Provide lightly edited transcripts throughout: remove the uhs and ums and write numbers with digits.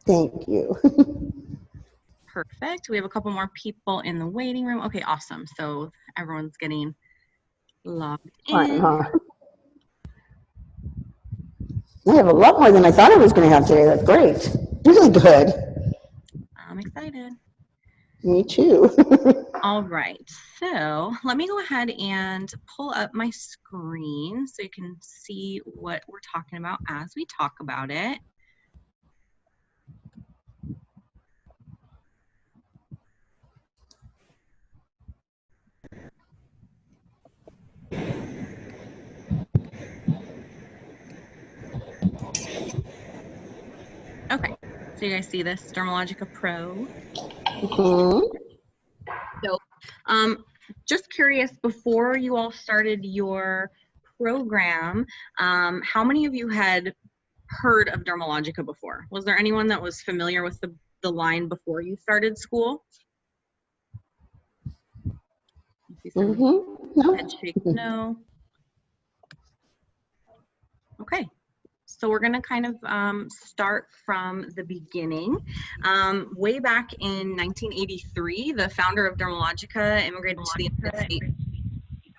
Thank you. Perfect. We have a couple more people in the waiting room. Okay, awesome. So everyone's getting logged in. Fine, huh? I have a lot more than I thought I was going to have today. That's great. Really good. I'm excited. Me too. All right, so let me go ahead and pull up my screen so you can see what we're talking about as we talk about it. Okay, so you guys see this, Dermalogica Pro. So just curious, before you all started your program, how many of you had heard of Dermalogica before? Was there anyone that was familiar with the line before you started school? Head shake, no. Okay. So we're going to kind of start from the beginning. Way back in 1983, the founder of Dermalogica immigrated to the United States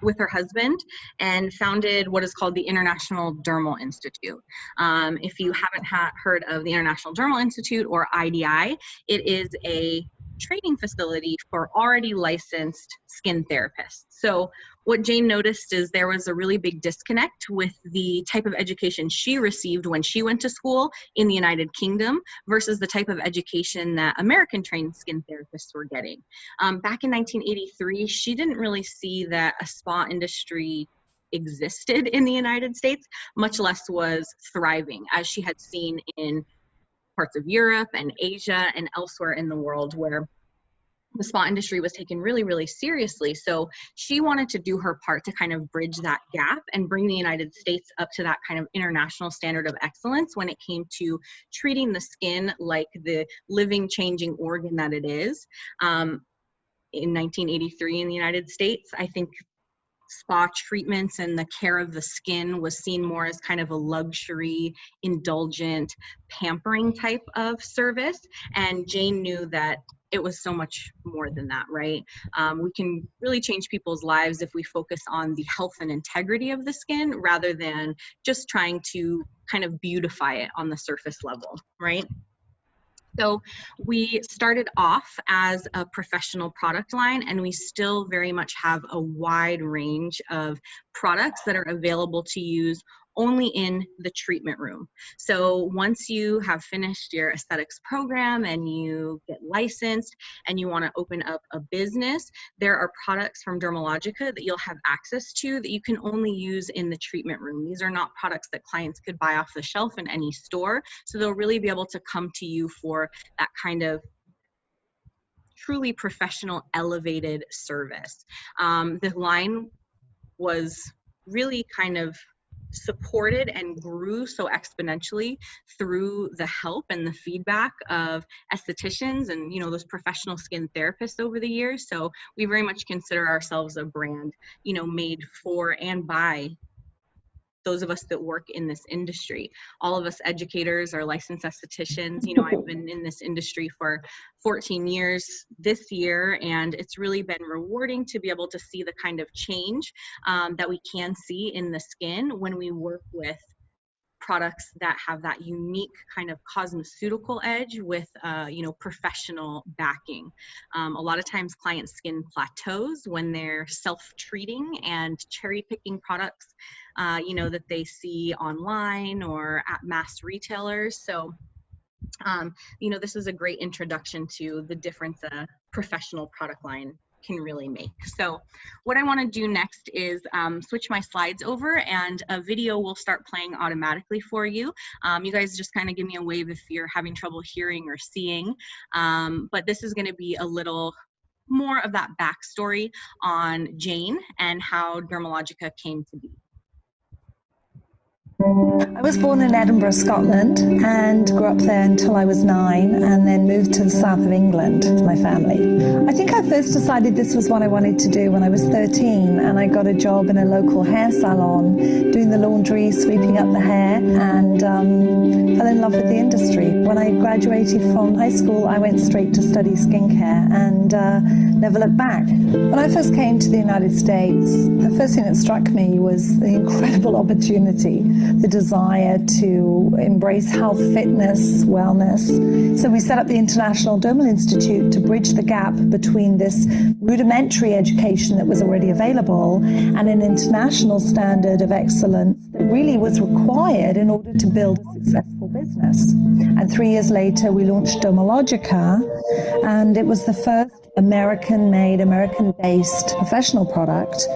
with her husband and founded what is called the International Dermal Institute. If you haven't heard of the International Dermal Institute, or IDI, it is a training facility for already licensed skin therapists. So what Jane noticed is there was a really big disconnect with the type of education she received when she went to school in the United Kingdom versus the type of education that American trained skin therapists were getting. Back in 1983, she didn't really see that a spa industry existed in the United States, much less was thriving, as she had seen in parts of Europe and Asia and elsewhere in the world where the spa industry was taken really, really seriously. So she wanted to do her part to kind of bridge that gap and bring the United States up to that kind of international standard of excellence when it came to treating the skin like the living, changing organ that it is. In 1983 in the United States, I think spa treatments and the care of the skin was seen more as kind of a luxury, indulgent, pampering type of service. And Jane knew that it was so much more than that, right? We can really change people's lives if we focus on the health and integrity of the skin rather than just trying to kind of beautify it on the surface level, right? So we started off as a professional product line, and we still very much have a wide range of products that are available to use only in the treatment room. So once you have finished your aesthetics program and you get licensed and you want to open up a business, there are products from Dermalogica that you'll have access to that you can only use in the treatment room. These are not products that clients could buy off the shelf in any store. So they'll really be able to come to you for that kind of truly professional, elevated service. The line was really kind of supported and grew so exponentially through the help and the feedback of estheticians and, you know, those professional skin therapists over the years. So we very much consider ourselves a brand, you know, made for and by those of us that work in this industry. All of us educators are licensed estheticians. You know, I've been in this industry for 14 years this year, and it's really been rewarding to be able to see the kind of change that we can see in the skin when we work with products that have that unique kind of cosmeceutical edge with, you know, professional backing. A lot of times client skin plateaus when they're self-treating and cherry-picking products, you know, that they see online or at mass retailers. So, you know, this is a great introduction to the difference a professional product line can really make. So what I want to do next is switch my slides over, and a video will start playing automatically for you. You guys just kind of give me a wave if you're having trouble hearing or seeing, but this is going to be a little more of that backstory on Jane and how Dermalogica came to be. I was born in Edinburgh, Scotland, and grew up there until I was 9, and then moved to the south of England with my family. I think I first decided this was what I wanted to do when I was 13, and I got a job in a local hair salon, doing the laundry, sweeping up the hair, and fell in love with the industry. When I graduated from high school, I went straight to study skincare and never looked back. When I first came to the United States, the first thing that struck me was the incredible opportunity, the desire to embrace health, fitness, wellness. So we set up the International Dermal Institute to bridge the gap between this rudimentary education that was already available and an international standard of excellence that really was required in order to build a successful business. And 3 years later, we launched Dermalogica, and it was the first American-made, American-based professional product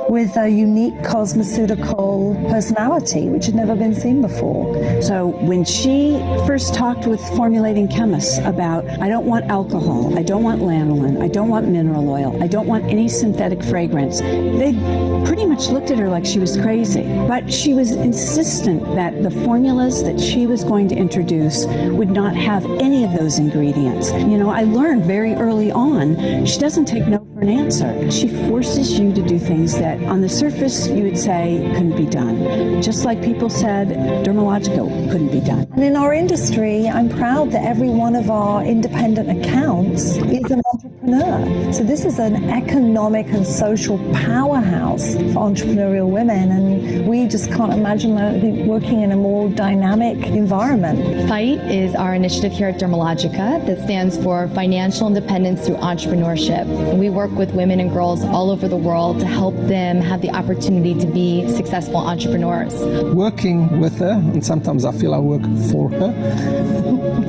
with a unique cosmeceutical personality, which had never been seen before. So when she first talked with formulating chemists about, I don't want alcohol, I don't want lanolin, I don't want mineral oil, I don't want any synthetic fragrance, they pretty much looked at her like she was crazy. But she was insistent that the formulas that she was going to introduce would not have any of those ingredients. You know, I learned very early on, she doesn't take no for an answer. She forces you to do things that on the surface you would say couldn't be done. Just like people said Dermalogica couldn't be done. And in our industry, I'm proud that every one of our independent accounts is an entrepreneur. So this is an economic and social powerhouse for entrepreneurial women, and we just can't imagine, I think, working in a more dynamic environment. FIGHT is our initiative here at Dermalogica that stands for Financial Independence Through Entrepreneurship. And we work with women and girls all over the world to help them have the opportunity to be successful entrepreneurs. Working with her, and sometimes I feel I work for her,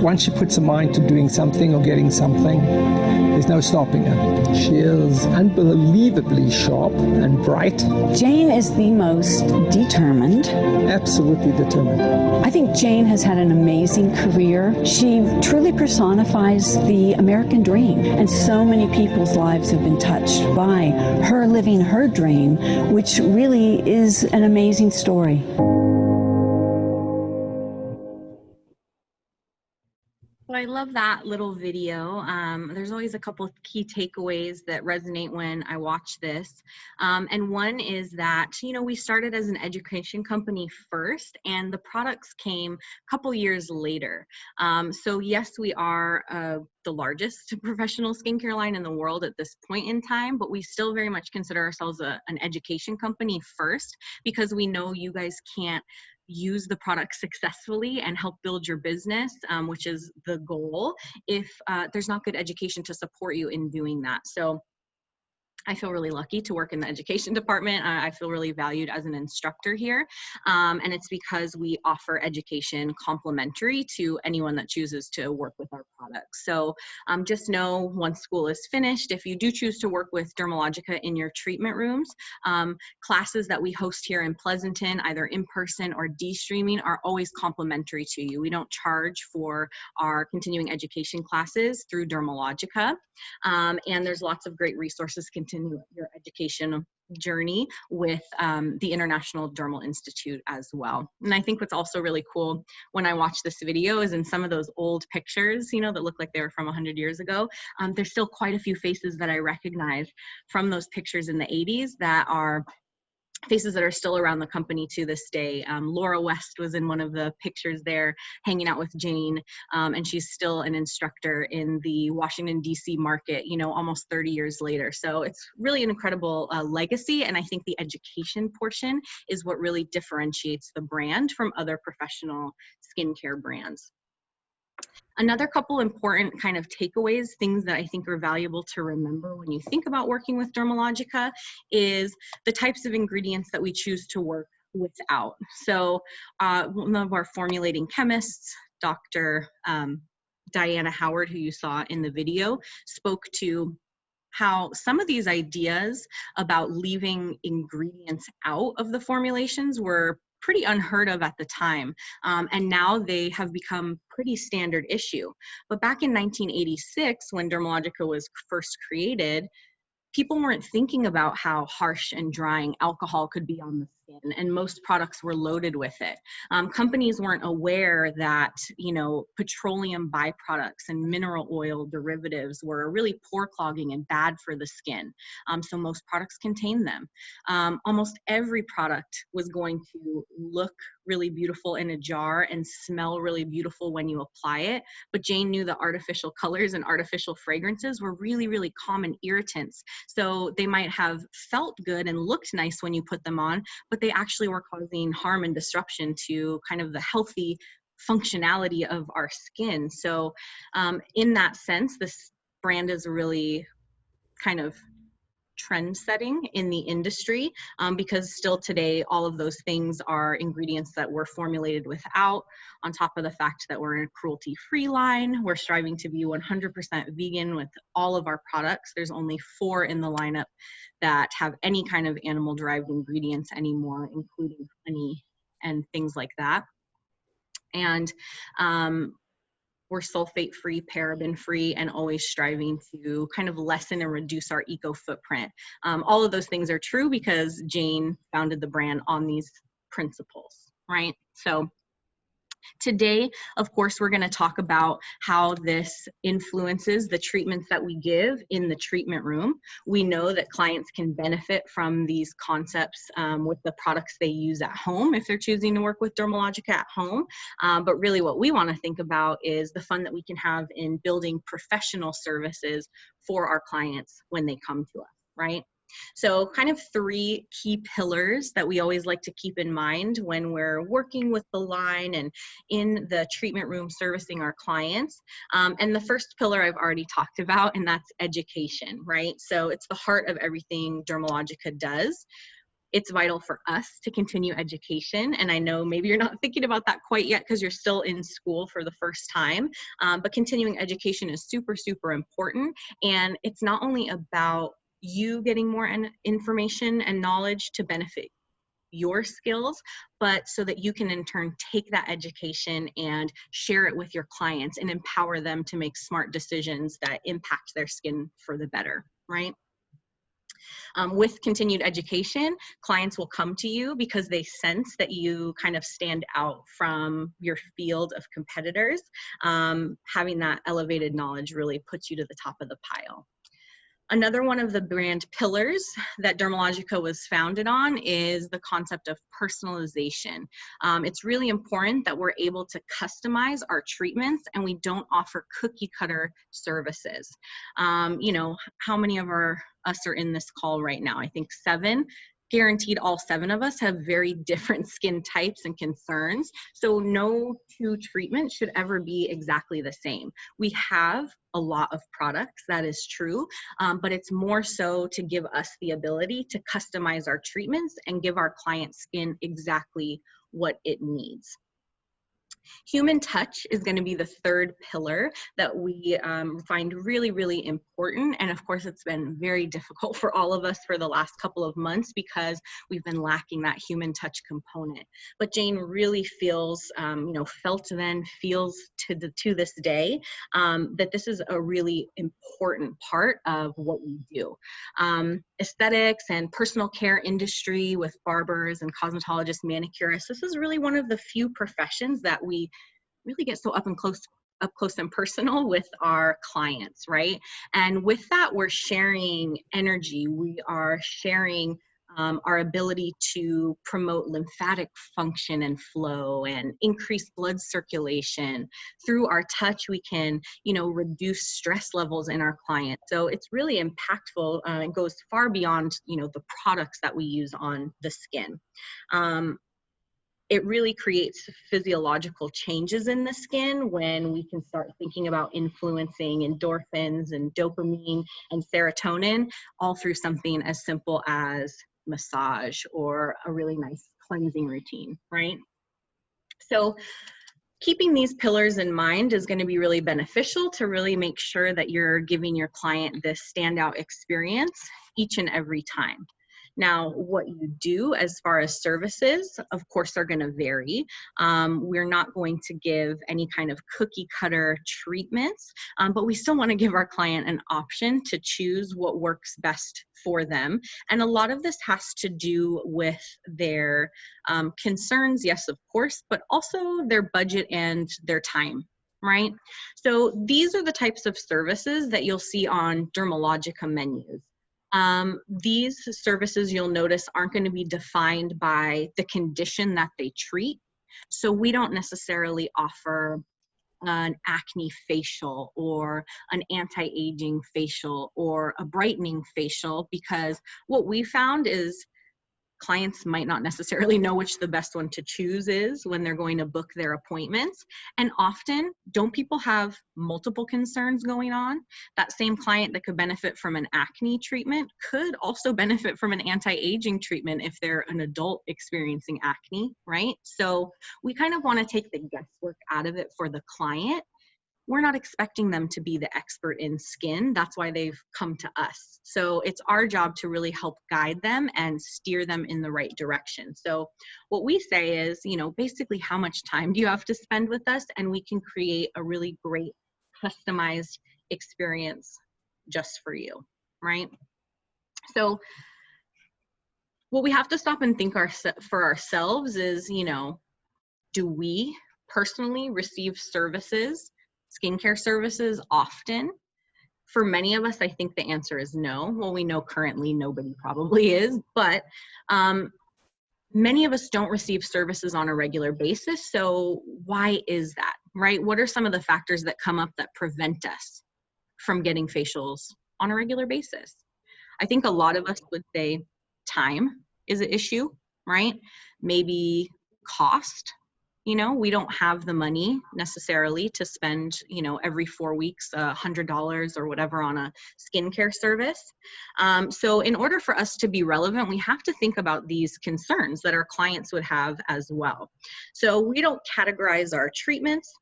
once she puts a mind to doing something or getting something, there's no stopping her. She is unbelievably sharp and bright. Jane is the most determined. Absolutely determined. I think Jane has had an amazing career. She truly personifies the American dream, and so many people's lives have been touched by her living her dream, which really is an amazing story. So I love that little video. There's always a couple of key takeaways that resonate when I watch this. And one is that, you know, we started as an education company first, and the products came a couple years later. So yes, we are the largest professional skincare line in the world at this point in time, but we still very much consider ourselves an education company first, because we know you guys can't use the product successfully and help build your business, which is the goal, if there's not good education to support you in doing that. So I feel really lucky to work in the education department. I feel really valued as an instructor here. And it's because we offer education complimentary to anyone that chooses to work with our products. So just know once school is finished, if you do choose to work with Dermalogica in your treatment rooms, classes that we host here in Pleasanton, either in person or de-streaming, are always complimentary to you. We don't charge for our continuing education classes through Dermalogica. And there's lots of great resources to continue your education journey with the International Dermal Institute as well. And I think what's also really cool when I watch this video is in some of those old pictures, you know, that look like they were from 100 years ago, there's still quite a few faces that I recognize from those pictures in the 80s that are faces that are still around the company to this day. Laura West was in one of the pictures there hanging out with Jane, and she's still an instructor in the Washington, D.C. market, you know, almost 30 years later. So it's really an incredible legacy, and I think the education portion is what really differentiates the brand from other professional skincare brands. Another couple important kind of takeaways, things that I think are valuable to remember when you think about working with Dermalogica, is the types of ingredients that we choose to work without. So one of our formulating chemists, Dr. Diana Howard, who you saw in the video, spoke to how some of these ideas about leaving ingredients out of the formulations were pretty unheard of at the time. And now they have become pretty standard issue. But back in 1986, when Dermalogica was first created, people weren't thinking about how harsh and drying alcohol could be on the skin, and most products were loaded with it. Companies weren't aware that, you know, petroleum byproducts and mineral oil derivatives were really pore clogging and bad for the skin. So most products contained them. Almost every product was going to look really beautiful in a jar and smell really beautiful when you apply it. But Jane knew that artificial colors and artificial fragrances were really, really common irritants. So they might have felt good and looked nice when you put them on, but they actually were causing harm and disruption to kind of the healthy functionality of our skin. So in that sense, this brand is really kind of trend setting in the industry, because still today all of those things are ingredients that were formulated without, on top of the fact that we're in a cruelty free line. We're striving to be 100% vegan with all of our products. There's only 4 in the lineup that have any kind of animal derived ingredients anymore, including honey and things like that. And we're sulfate free, paraben free, and always striving to kind of lessen and reduce our eco footprint. All of those things are true because Jane founded the brand on these principles, right? So today, of course, we're going to talk about how this influences the treatments that we give in the treatment room. We know that clients can benefit from these concepts with the products they use at home if they're choosing to work with Dermalogica at home. But really what we want to think about is the fun that we can have in building professional services for our clients when they come to us, right? So kind of 3 key pillars that we always like to keep in mind when we're working with the line and in the treatment room servicing our clients. And the first pillar I've already talked about, and that's education, right? So it's the heart of everything Dermalogica does. It's vital for us to continue education. And I know maybe you're not thinking about that quite yet because you're still in school for the first time, but continuing education is super, super important. And it's not only about you getting more information and knowledge to benefit your skills, but so that you can in turn take that education and share it with your clients and empower them to make smart decisions that impact their skin for the better, right? With continued education, clients will come to you because they sense that you kind of stand out from your field of competitors. Having that elevated knowledge really puts you to the top of the pile. Another one of the brand pillars that Dermalogica was founded on is the concept of personalization. It's really important that we're able to customize our treatments and we don't offer cookie cutter services. You know, how many of us are in this call right now? I think 7. Guaranteed all 7 of us have very different skin types and concerns. So no 2 treatments should ever be exactly the same. We have a lot of products, that is true, but it's more so to give us the ability to customize our treatments and give our client skin exactly what it needs. Human touch is going to be the 3rd pillar that we find really, really important. And of course, it's been very difficult for all of us for the last couple of months because we've been lacking that human touch component. But Jane really feels, felt then, feels to this day that this is a really important part of what we do. Aesthetics and personal care industry with barbers and cosmetologists, manicurists, this is really one of the few professions that we really get so up close and personal with our clients, right? And with that, we're sharing energy. We are sharing our ability to promote lymphatic function and flow and increase blood circulation. Through our touch, we can, reduce stress levels in our clients. So it's really impactful and goes far beyond, the products that we use on the skin. It really creates physiological changes in the skin when we can start thinking about influencing endorphins and dopamine and serotonin, all through something as simple as massage or a really nice cleansing routine, right? So keeping these pillars in mind is going to be really beneficial to really make sure that you're giving your client this standout experience each and every time. Now, what you do as far as services, of course, are going to vary. We're not going to give any kind of cookie cutter treatments, but we still want to give our client an option to choose what works best for them. And a lot of this has to do with their concerns, yes, of course, but also their budget and their time, right? So these are the types of services that you'll see on Dermalogica menus. These services, you'll notice, aren't going to be defined by the condition that they treat. So we don't necessarily offer an acne facial or an anti-aging facial or a brightening facial, because what we found is clients might not necessarily know which the best one to choose is when they're going to book their appointments. And often, don't people have multiple concerns going on? That same client that could benefit from an acne treatment could also benefit from an anti-aging treatment if they're an adult experiencing acne, right? So we kind of want to take the guesswork out of it for the client. We're not expecting them to be the expert in skin. That's why they've come to us. So it's our job to really help guide them and steer them in the right direction. So what we say is, basically how much time do you have to spend with us? And we can create a really great customized experience just for you, right? So what we have to stop and think for ourselves is, do we personally receive services, skincare services often? For many of us, I think the answer is no. Well, we know currently nobody probably is, but many of us don't receive services on a regular basis. So why is that, right? What are some of the factors that come up that prevent us from getting facials on a regular basis? I think a lot of us would say time is an issue, right? Maybe cost. We don't have the money necessarily to spend, every 4 weeks, $100 or whatever on a skincare service. So in order for us to be relevant, we have to think about these concerns that our clients would have as well. So we don't categorize our treatments.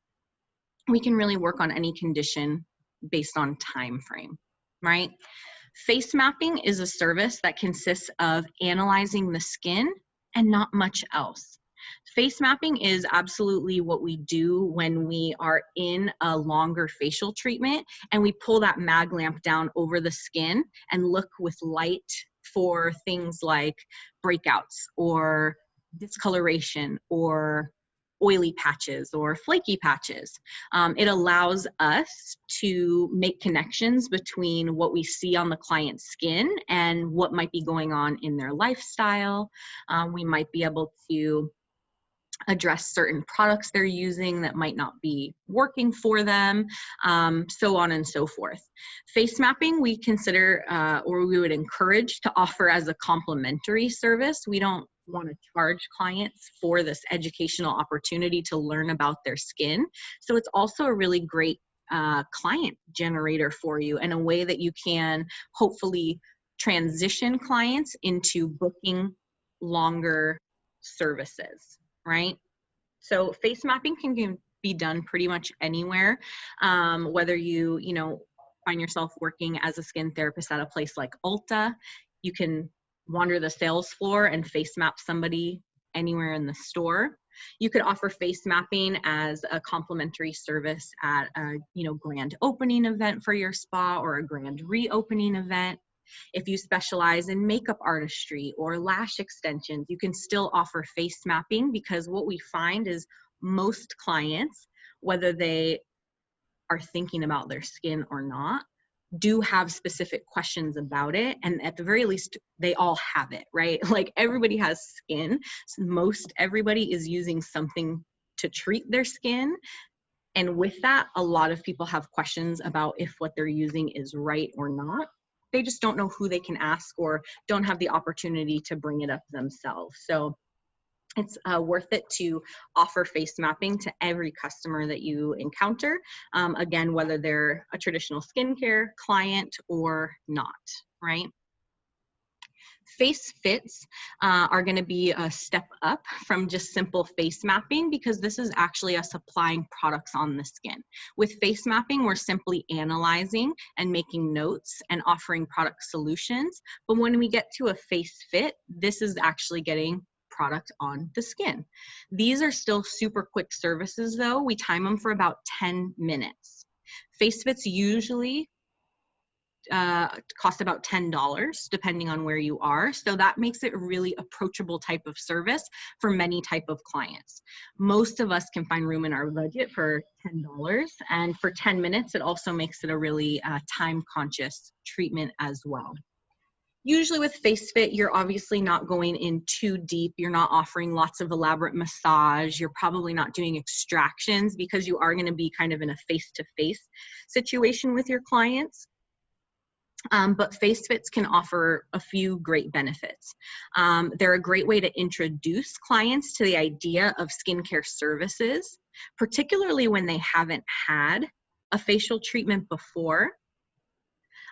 We can really work on any condition based on time frame, right? Face mapping is a service that consists of analyzing the skin and not much else. Face mapping is absolutely what we do when we are in a longer facial treatment and we pull that mag lamp down over the skin and look with light for things like breakouts or discoloration or oily patches or flaky patches. It allows us to make connections between what we see on the client's skin and what might be going on in their lifestyle. We might be able to address certain products they're using that might not be working for them, so on and so forth. Face mapping we consider or we would encourage to offer as a complimentary service. We don't want to charge clients for this educational opportunity to learn about their skin. So it's also a really great client generator for you and a way that you can hopefully transition clients into booking longer services, right? So face mapping can be done pretty much anywhere, whether you find yourself working as a skin therapist at a place like Ulta. You can wander the sales floor and face map somebody anywhere in the store. You could offer face mapping as a complimentary service at a grand opening event for your spa or a grand reopening event. If you specialize in makeup artistry or lash extensions, you can still offer face mapping, because what we find is most clients, whether they are thinking about their skin or not, do have specific questions about it. And at the very least, they all have it, right? Like everybody has skin. So most everybody is using something to treat their skin. And with that, a lot of people have questions about if what they're using is right or not. They just don't know who they can ask or don't have the opportunity to bring it up themselves. So it's worth it to offer face mapping to every customer that you encounter, again, whether they're a traditional skincare client or not, right? Face fits are going to be a step up from just simple face mapping, because this is actually us applying products on the skin. With face mapping, we're simply analyzing and making notes and offering product solutions. But when we get to a face fit, this is actually getting product on the skin. These are still super quick services though. We time them for about 10 minutes. Face fits usually cost about $10 depending on where you are. So that makes it a really approachable type of service for many type of clients. Most of us can find room in our budget for $10, and for 10 minutes, it also makes it a really time conscious treatment as well. Usually with face fit, you're obviously not going in too deep. You're not offering lots of elaborate massage. You're probably not doing extractions, because you are going to be kind of in a face-to-face situation with your clients. But face fits can offer a few great benefits. They're a great way to introduce clients to the idea of skincare services, particularly when they haven't had a facial treatment before.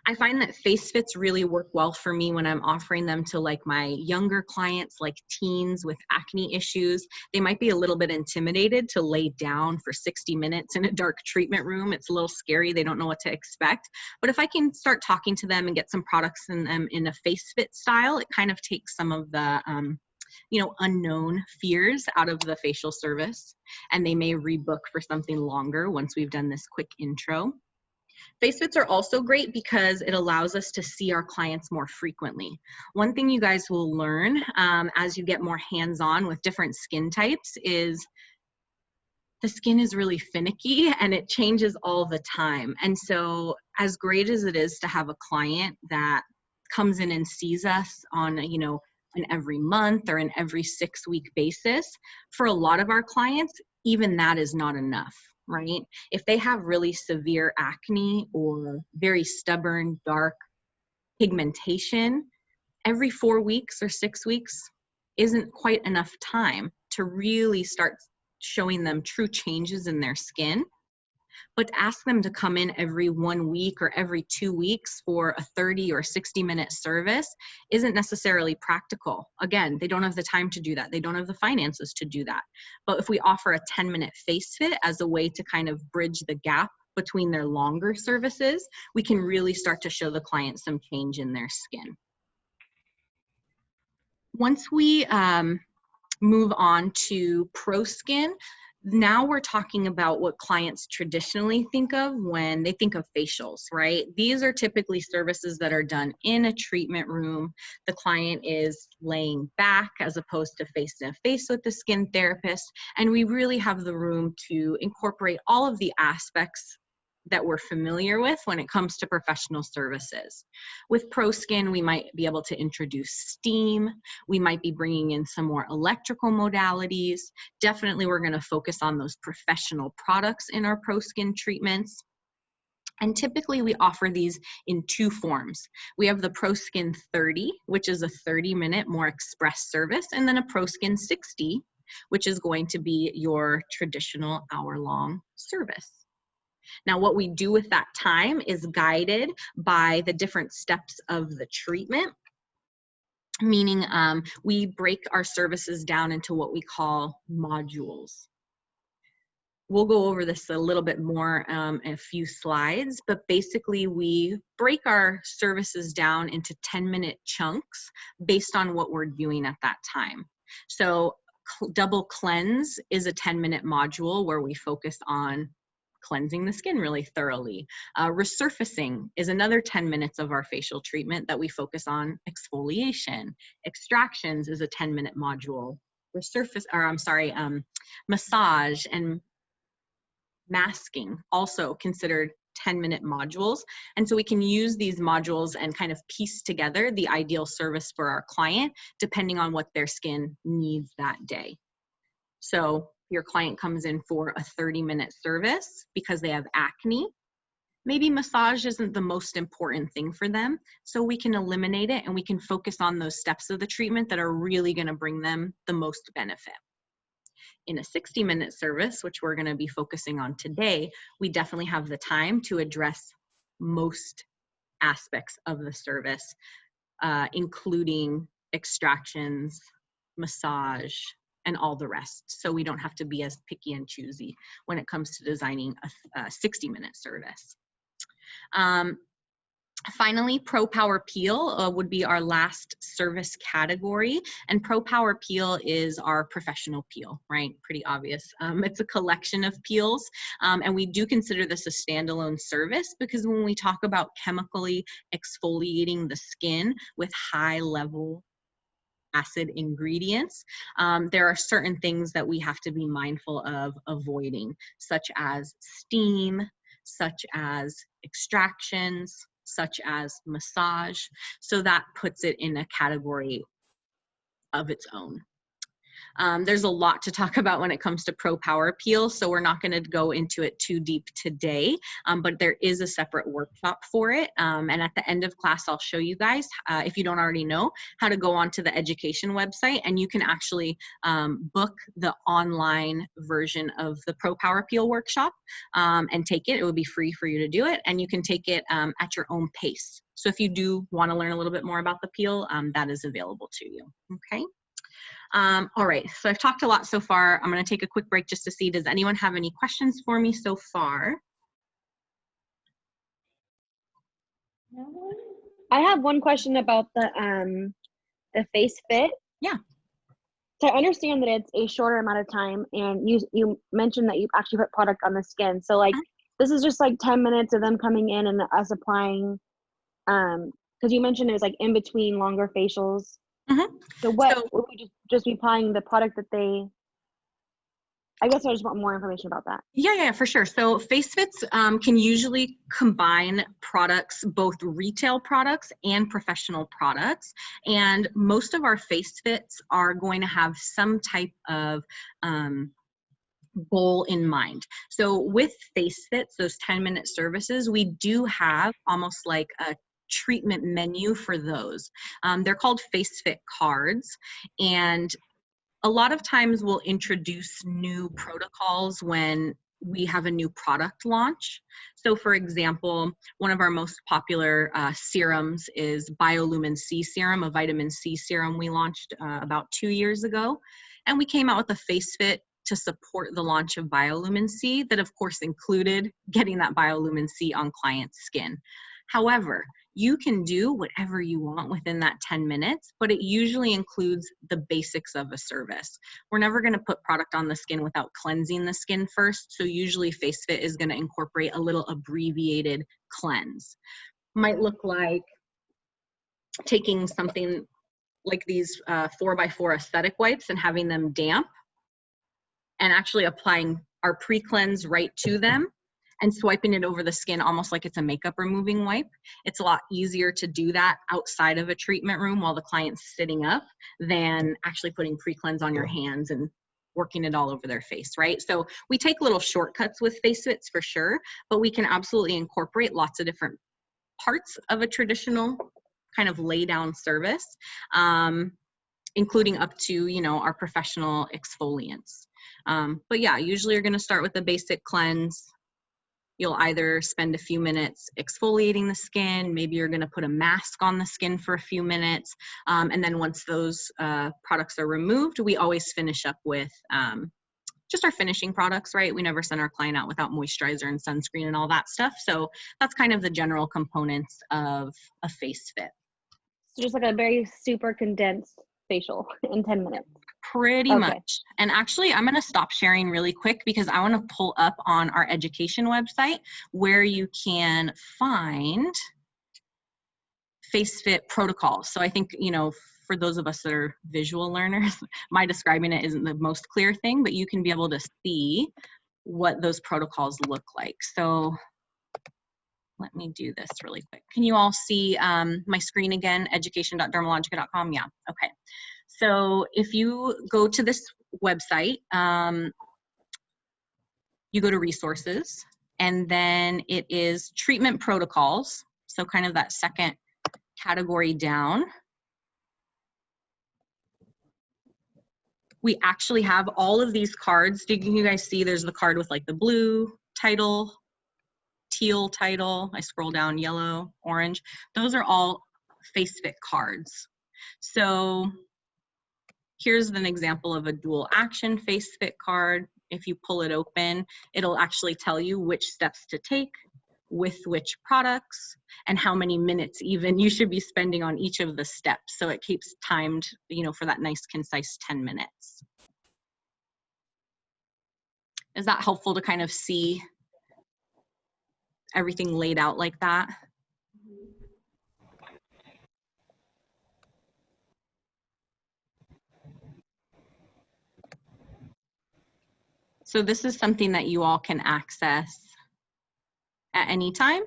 I find that face fits really work well for me when I'm offering them to like my younger clients, like teens with acne issues. They might be a little bit intimidated to lay down for 60 minutes in a dark treatment room. It's a little scary. They don't know what to expect. But if I can start talking to them and get some products in them in a face fit style, it kind of takes some of the unknown fears out of the facial service, and they may rebook for something longer once we've done this quick intro. Face fits are also great because it allows us to see our clients more frequently. One thing you guys will learn as you get more hands-on with different skin types is the skin is really finicky and it changes all the time. And so as great as it is to have a client that comes in and sees us on, an every month or an every 6-week basis, for a lot of our clients, even that is not enough. Right? If they have really severe acne or very stubborn, dark pigmentation, every 4 weeks or 6 weeks isn't quite enough time to really start showing them true changes in their skin. But to ask them to come in every 1 week or every 2 weeks for a 30 or 60-minute service isn't necessarily practical. Again, they don't have the time to do that. They don't have the finances to do that. But if we offer a 10-minute face fit as a way to kind of bridge the gap between their longer services, we can really start to show the client some change in their skin. Once we move on to Pro Skin, now we're talking about what clients traditionally think of when they think of facials, right? These are typically services that are done in a treatment room. The client is laying back as opposed to face-to-face with the skin therapist, and we really have the room to incorporate all of the aspects that we're familiar with when it comes to professional services. With Pro Skin, we might be able to introduce steam. We might be bringing in some more electrical modalities. Definitely, we're going to focus on those professional products in our Pro Skin treatments. And typically, we offer these in 2 forms. We have the Pro Skin 30, which is a 30-minute more express service, and then a Pro Skin 60, which is going to be your traditional hour-long service. Now, what we do with that time is guided by the different steps of the treatment, meaning we break our services down into what we call modules. We'll go over this a little bit more in a few slides, but basically we break our services down into 10-minute chunks based on what we're doing at that time. So double cleanse is a 10-minute module where we focus on cleansing the skin really thoroughly. Resurfacing is another 10 minutes of our facial treatment that we focus on exfoliation. Extractions is a 10-minute module. Massage and masking also considered 10-minute modules. And so we can use these modules and kind of piece together the ideal service for our client depending on what their skin needs that day. So your client comes in for a 30-minute service because they have acne. Maybe massage isn't the most important thing for them, so we can eliminate it and we can focus on those steps of the treatment that are really going to bring them the most benefit. In a 60-minute service, which we're going to be focusing on today, we definitely have the time to address most aspects of the service. including extractions, massage, and all the rest. So we don't have to be as picky and choosy when it comes to designing a 60-minute service. Finally, Pro Power Peel would be our last service category. And Pro Power Peel is our professional peel, right? Pretty obvious. It's a collection of peels. And we do consider this a standalone service because when we talk about chemically exfoliating the skin with high level acid ingredients, there are certain things that we have to be mindful of avoiding, such as steam, such as extractions, such as massage. So that puts it in a category of its own. There's a lot to talk about when it comes to Pro Power Peel, so we're not going to go into it too deep today, but there is a separate workshop for it. And at the end of class, I'll show you guys, if you don't already know, how to go onto the education website, and you can actually book the online version of the Pro Power Peel workshop and take it. It would be free for you to do it, and you can take it at your own pace. So if you do want to learn a little bit more about the peel, that is available to you, okay? All right, so I've talked a lot so far. I'm going to take a quick break just to see, does anyone have any questions for me so far? I have one question about the face fit. Yeah. So I understand that it's a shorter amount of time, and you mentioned that you actually put product on the skin. So like this is just like 10 minutes of them coming in and us applying, because you mentioned it was like in between longer facials. So what would we just be applying the product that they, I guess I just want more information about that. Yeah, for sure. So face fits can usually combine products, both retail products and professional products. And most of our face fits are going to have some type of goal in mind. So with face fits, those 10-minute services, we do have almost like a treatment menu for those. They're called face fit cards, and a lot of times we'll introduce new protocols when we have a new product launch. So for example, one of our most popular serums is Biolumin C serum, a vitamin C serum we launched about 2 years ago. And we came out with a face fit to support the launch of Biolumin C that of course included getting that Biolumin C on client's skin. However, you can do whatever you want within that 10 minutes, but it usually includes the basics of a service. We're never going to put product on the skin without cleansing the skin first. So usually face fit is going to incorporate a little abbreviated cleanse. Might look like taking something like these 4x4 aesthetic wipes and having them damp and actually applying our pre-cleanse right to them and swiping it over the skin almost like it's a makeup removing wipe. It's a lot easier to do that outside of a treatment room while the client's sitting up than actually putting pre-cleanse on your hands and working it all over their face, right? So we take little shortcuts with face fits for sure, but we can absolutely incorporate lots of different parts of a traditional kind of lay down service, including up to, you know, our professional exfoliants. But yeah, usually you're gonna start with the basic cleanse. You'll either spend a few minutes exfoliating the skin, maybe you're gonna put a mask on the skin for a few minutes, and then once those products are removed, we always finish up with just our finishing products, right? We never send our client out without moisturizer and sunscreen and all that stuff. So that's kind of the general components of a face fit. So just like a very super condensed facial in 10 minutes. Pretty much. And actually, I'm going to stop sharing really quick because I want to pull up on our education website where you can find face fit protocols. So I think, you know, for those of us that are visual learners, my describing it isn't the most clear thing, but you can be able to see what those protocols look like. So let me do this really quick. Can you all see my screen again, education.dermalogica.com? Yeah, okay. So if you go to this website, you go to resources, and then it is treatment protocols. So kind of that second category down. We actually have all of these cards. Did you guys see there's the card with like the blue title, teal title, I scroll down, yellow, orange. Those are all face fit cards. So here's an example of a dual action face fit card. If you pull it open, it'll actually tell you which steps to take, with which products, and how many minutes even you should be spending on each of the steps. So it keeps timed, you know, for that nice, concise 10 minutes. Is that helpful to kind of see everything laid out like that? So this is something that you all can access at any time.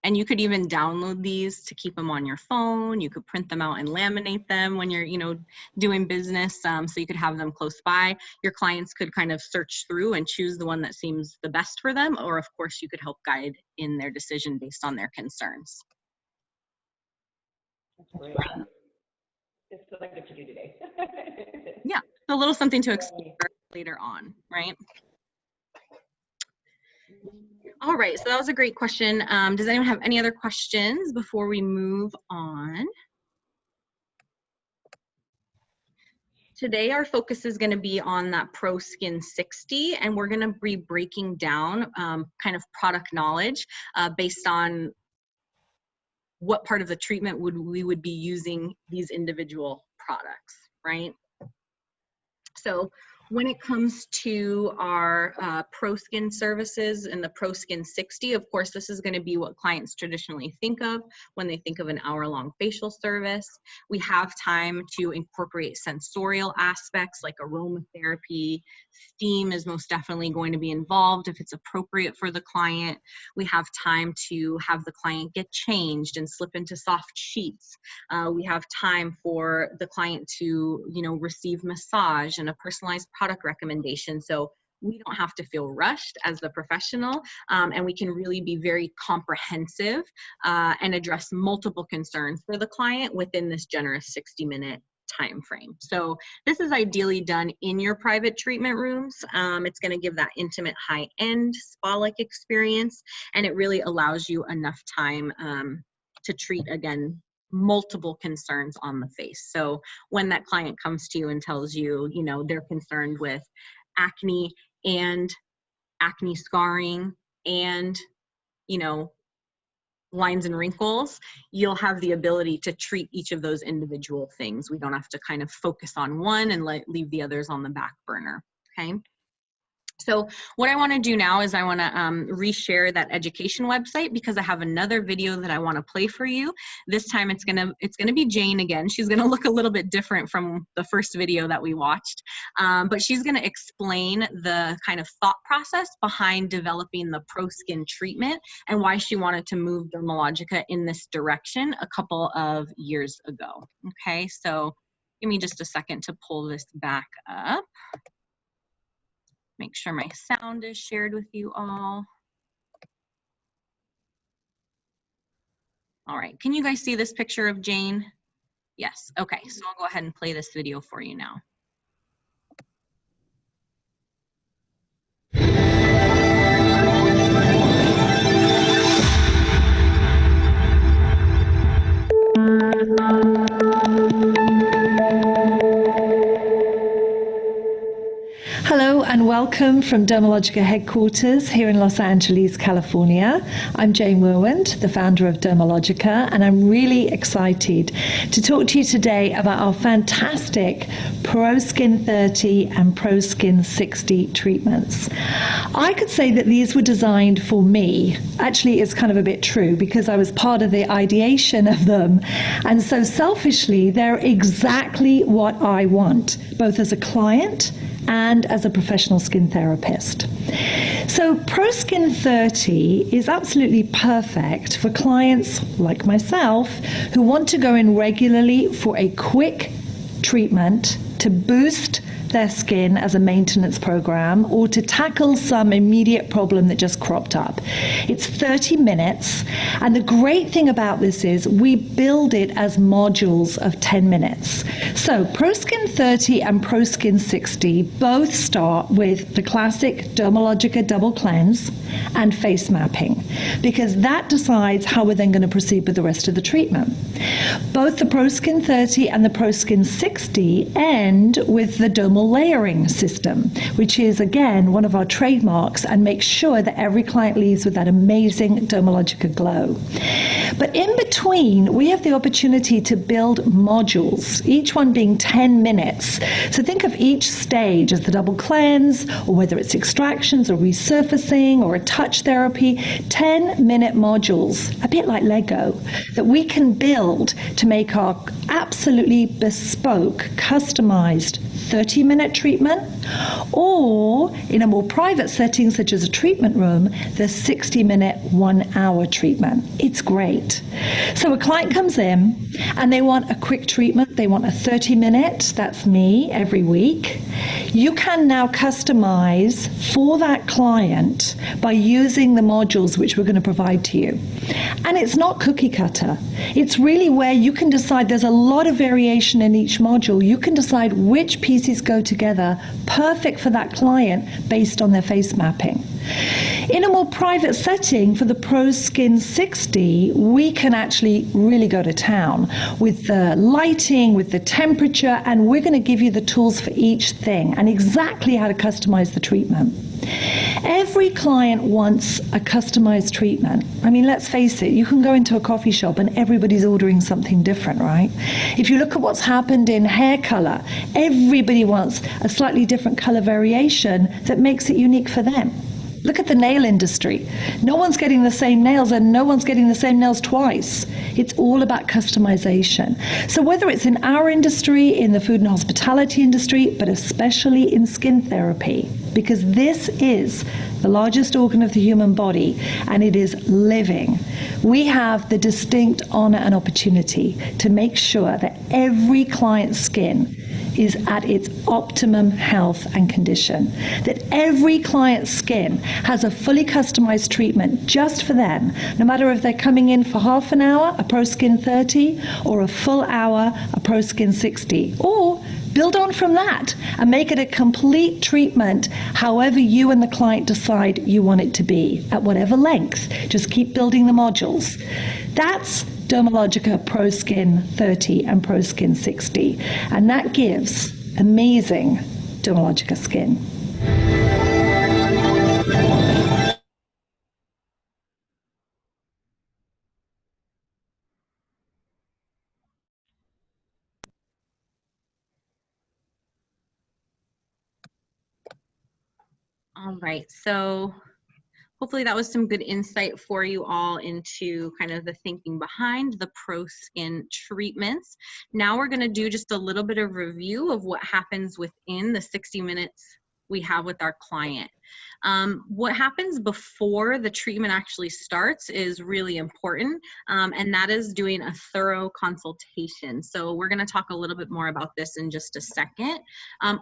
And you could even download these to keep them on your phone. You could print them out and laminate them when you're, you know, doing business. So you could have them close by. Your clients could kind of search through and choose the one that seems the best for them. Or of course, you could help guide in their decision based on their concerns. Great. It's so good to do today. Yeah, a little something to explore later on, right? All right, so that was a great question. Does anyone have any other questions before we move on? Today, our focus is going to be on that Pro Skin 60, and we're going to be breaking down kind of product knowledge based on what part of the treatment we would be using these individual products, right? So when it comes to our Pro Skin services and the Pro Skin 60, of course, this is going to be what clients traditionally think of when they think of an hour-long facial service. We have time to incorporate sensorial aspects like aromatherapy. Steam is most definitely going to be involved if it's appropriate for the client. We have time to have the client get changed and slip into soft sheets. We have time for the client to, you know, receive massage and a personalized product recommendation. So we don't have to feel rushed as the professional, and we can really be very comprehensive and address multiple concerns for the client within this generous 60-minute time frame. So this is ideally done in your private treatment rooms. It's going to give that intimate high-end spa-like experience, and it really allows you enough time to treat, again, multiple concerns on the face. So when that client comes to you and tells you, you know, they're concerned with acne and acne scarring and, you know, lines and wrinkles, you'll have the ability to treat each of those individual things. We don't have to kind of focus on one and leave the others on the back burner, okay? So what I want to do now is I want to reshare that education website because I have another video that I want to play for you. This time it's gonna be Jane again. She's gonna look a little bit different from the first video that we watched, but she's gonna explain the kind of thought process behind developing the Pro Skin treatment and why she wanted to move Dermalogica in this direction a couple of years ago. Okay, so give me just a second to pull this back up. Make sure my sound is shared with you all. All right, can you guys see this picture of Jane? Yes, okay, so I'll go ahead and play this video for you now. Hello and welcome from Dermalogica headquarters here in Los Angeles, California. I'm Jane Werwand, the founder of Dermalogica, and I'm really excited to talk to you today about our fantastic Pro Skin 30 and Pro Skin 60 treatments. I could say that these were designed for me. Actually, it's kind of a bit true because I was part of the ideation of them. And so selfishly, they're exactly what I want, both as a client and as a professional skin therapist. So Pro Skin 30 is absolutely perfect for clients like myself who want to go in regularly for a quick treatment to boost their skin as a maintenance program or to tackle some immediate problem that just cropped up. It's 30 minutes, and the great thing about this is we build it as modules of 10 minutes. So ProSkin 30 and ProSkin 60 both start with the classic Dermalogica double cleanse and face mapping, because that decides how we're then going to proceed with the rest of the treatment. Both the ProSkin 30 and the ProSkin 60 end with the dermal layering system, which is, again, one of our trademarks and makes sure that every client leaves with that amazing Dermalogica glow. But in between, we have the opportunity to build modules, each one being 10 minutes. So think of each stage as the double cleanse, or whether it's extractions or resurfacing or a touch therapy, 10-minute modules, a bit like Lego, that we can build to make our absolutely bespoke, customized 30-minute treatment, or in a more private setting such as a treatment room, the 60-minute 1-hour treatment. It's great. So a client comes in and they want a quick treatment. They want a 30-minute, that's me, every week. You can now customize for that client by using the modules which we're going to provide to you. And it's not cookie cutter. It's really where you can decide, there's a lot of variation in each module. You can decide which pieces go together perfect for that client based on their face mapping. In a more private setting, for the ProSkin 60, we can actually really go to town with the lighting, with the temperature, and we're going to give you the tools for each thing and exactly how to customize the treatment. Every client wants a customized treatment. I mean, let's face it, you can go into a coffee shop and everybody's ordering something different, right? If you look at what's happened in hair color, everybody wants a slightly different color variation that makes it unique for them. Look at the nail industry. No one's getting the same nails, and no one's getting the same nails twice. It's all about customization. So whether it's in our industry, in the food and hospitality industry, but especially in skin therapy, because this is the largest organ of the human body and it is living, we have the distinct honor and opportunity to make sure that every client's skin is at its optimum health and condition, that every client's skin has a fully customized treatment just for them, no matter if they're coming in for half an hour, a ProSkin 30, or a full hour, a ProSkin 60, or build on from that and make it a complete treatment however you and the client decide you want it to be, at whatever length. Just keep building the modules. That's Dermalogica ProSkin 30 and ProSkin 60, and that gives amazing Dermalogica skin. All right, so hopefully that was some good insight for you all into kind of the thinking behind the ProSkin treatments. Now we're going to do just a little bit of review of what happens within the 60 minutes we have with our client. What happens before the treatment actually starts is really important, and that is doing a thorough consultation. So we're going to talk a little bit more about this in just a second.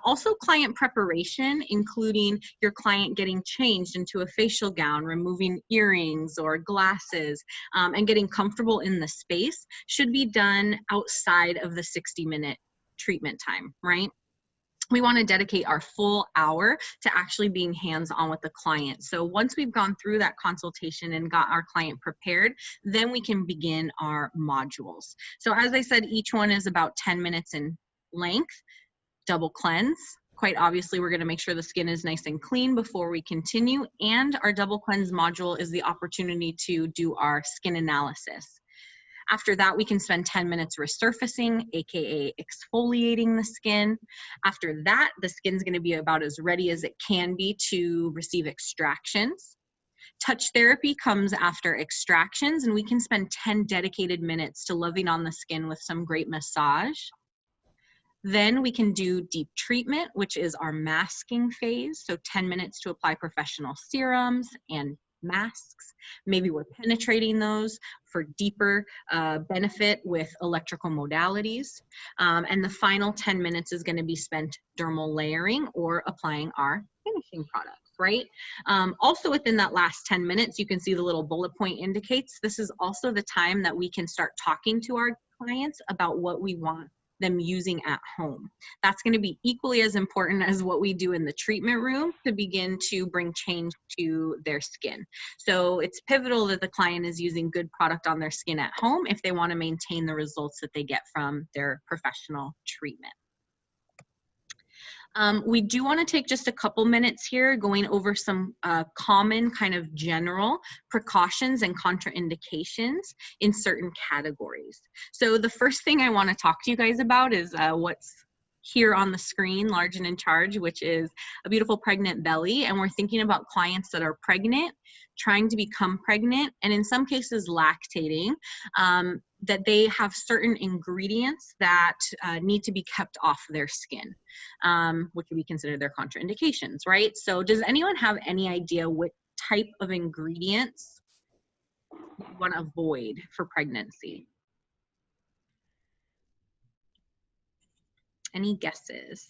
Also, client preparation, including your client getting changed into a facial gown, removing earrings or glasses, and getting comfortable in the space, should be done outside of the 60-minute treatment time, right? We want to dedicate our full hour to actually being hands-on with the client. So once we've gone through that consultation and got our client prepared, then we can begin our modules. So as I said, each one is about 10 minutes in length. Double cleanse. Quite obviously, we're going to make sure the skin is nice and clean before we continue. And our double cleanse module is the opportunity to do our skin analysis. After that, we can spend 10 minutes resurfacing, aka exfoliating the skin. After that, the skin's going to be about as ready as it can be to receive extractions. Touch therapy comes after extractions, and we can spend 10 dedicated minutes to loving on the skin with some great massage. Then we can do deep treatment, which is our masking phase. So 10 minutes to apply professional serums and masks. Maybe we're penetrating those for deeper benefit with electrical modalities. And the final 10 minutes is going to be spent dermal layering or applying our finishing products, right? Also within that last 10 minutes, you can see the little bullet point indicates this is also the time that we can start talking to our clients about what we want them using at home. That's going to be equally as important as what we do in the treatment room to begin to bring change to their skin. So it's pivotal that the client is using good product on their skin at home if they want to maintain the results that they get from their professional treatment. We do want to take just a couple minutes here going over some common kind of general precautions and contraindications in certain categories. So the first thing I want to talk to you guys about is what's here on the screen, large and in charge, which is a beautiful pregnant belly. And we're thinking about clients that are pregnant, trying to become pregnant, and in some cases lactating, that they have certain ingredients that need to be kept off their skin, which would be considered their contraindications, right? So does anyone have any idea what type of ingredients you want to avoid for pregnancy? Any guesses?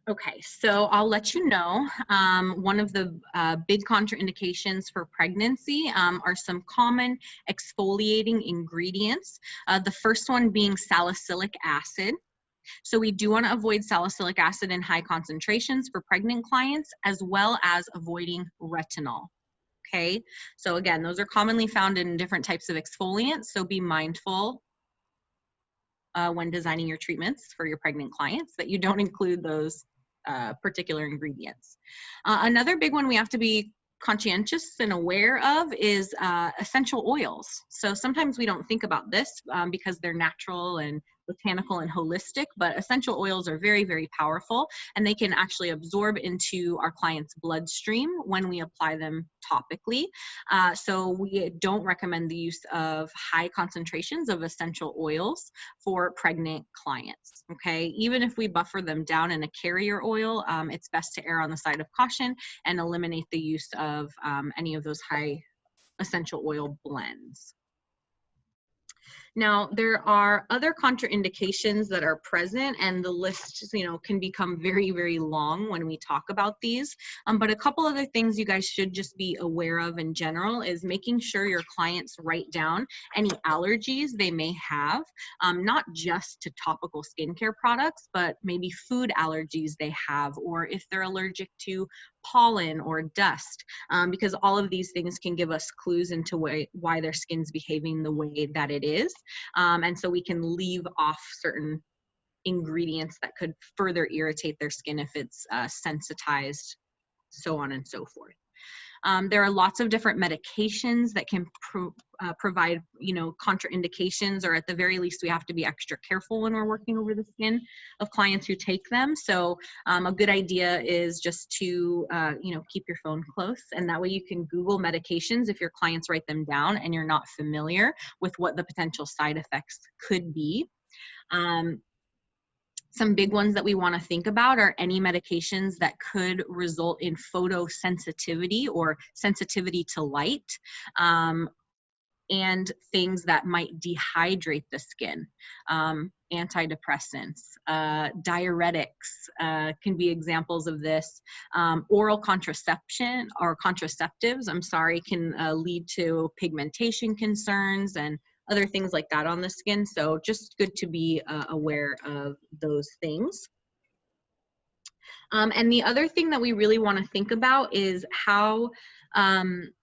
Okay, so I'll let you know. One of the big contraindications for pregnancy are some common exfoliating ingredients. The first one being salicylic acid. So we do want to avoid salicylic acid in high concentrations for pregnant clients, as well as avoiding retinol. Okay, so again, those are commonly found in different types of exfoliants, so be mindful when designing your treatments for your pregnant clients that you don't include those particular ingredients. Another big one we have to be conscientious and aware of is essential oils. So sometimes we don't think about this because they're natural and botanical and holistic, but essential oils are very, very powerful, and they can actually absorb into our client's bloodstream when we apply them topically. So we don't recommend the use of high concentrations of essential oils for pregnant clients, okay? Even if we buffer them down in a carrier oil, it's best to err on the side of caution and eliminate the use of any of those high essential oil blends. Now, there are other contraindications that are present, and the list, can become very, very long when we talk about these. But a couple other things you guys should just be aware of in general is making sure your clients write down any allergies they may have, not just to topical skincare products, but maybe food allergies they have, or if they're allergic to pollen or dust, because all of these things can give us clues into why their skin's behaving the way that it is. And so we can leave off certain ingredients that could further irritate their skin if it's sensitized, so on and so forth. There are lots of different medications that can provide, contraindications, or at the very least, we have to be extra careful when we're working over the skin of clients who take them. So a good idea is just to, keep your phone close, and that way you can Google medications if your clients write them down and you're not familiar with what the potential side effects could be. Some big ones that we want to think about are any medications that could result in photosensitivity or sensitivity to light, and things that might dehydrate the skin. Antidepressants, diuretics can be examples of this. Oral contraception or contraceptives, can lead to pigmentation concerns and other things like that on the skin. So just good to be aware of those things. And the other thing that we really want to think about is how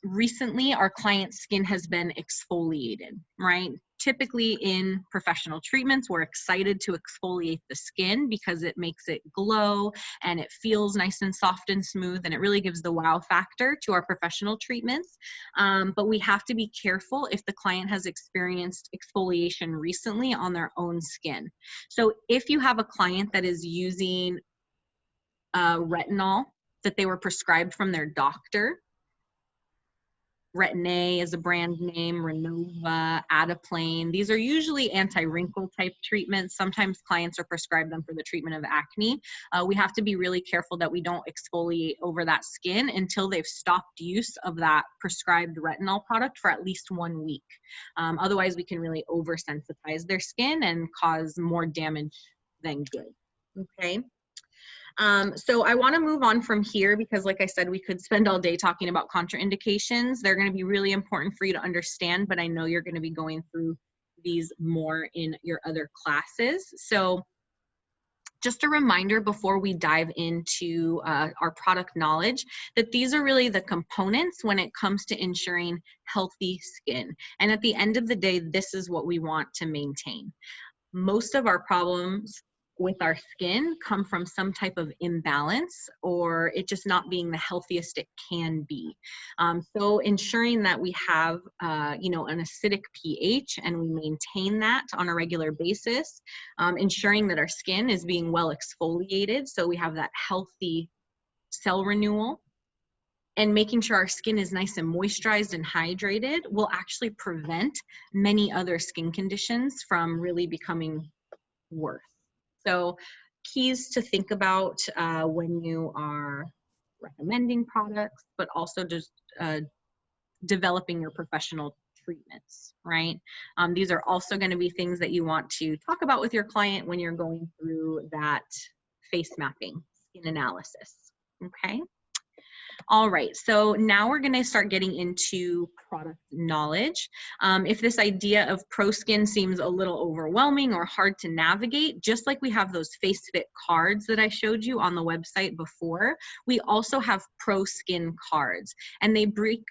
recently our client's skin has been exfoliated, right? Typically in professional treatments, we're excited to exfoliate the skin because it makes it glow and it feels nice and soft and smooth, and it really gives the wow factor to our professional treatments. But we have to be careful if the client has experienced exfoliation recently on their own skin. So if you have a client that is using retinol that they were prescribed from their doctor, Retin-A is a brand name, Renova, Adaplane. These are usually anti-wrinkle type treatments. Sometimes clients are prescribed them for the treatment of acne. We have to be really careful that we don't exfoliate over that skin until they've stopped use of that prescribed retinol product for at least 1 week. Otherwise, we can really oversensitize their skin and cause more damage than good. Okay. So I want to move on from here because, like I said, we could spend all day talking about contraindications. They're going to be really important for you to understand, but I know you're going to be going through these more in your other classes. So just a reminder before we dive into our product knowledge, that these are really the components when it comes to ensuring healthy skin. And at the end of the day, this is what we want to maintain. Most of our problems with our skin come from some type of imbalance or it just not being the healthiest it can be. So ensuring that we have, an acidic pH and we maintain that on a regular basis, ensuring that our skin is being well exfoliated so we have that healthy cell renewal, and making sure our skin is nice and moisturized and hydrated will actually prevent many other skin conditions from really becoming worse. So keys to think about when you are recommending products, but also just developing your professional treatments, right? These are also going to be things that you want to talk about with your client when you're going through that face mapping, skin analysis, okay? All right, so now we're going to start getting into product knowledge. If this idea of Pro Skin seems a little overwhelming or hard to navigate, just like we have those face fit cards that I showed you on the website before, we also have Pro Skin cards, and they break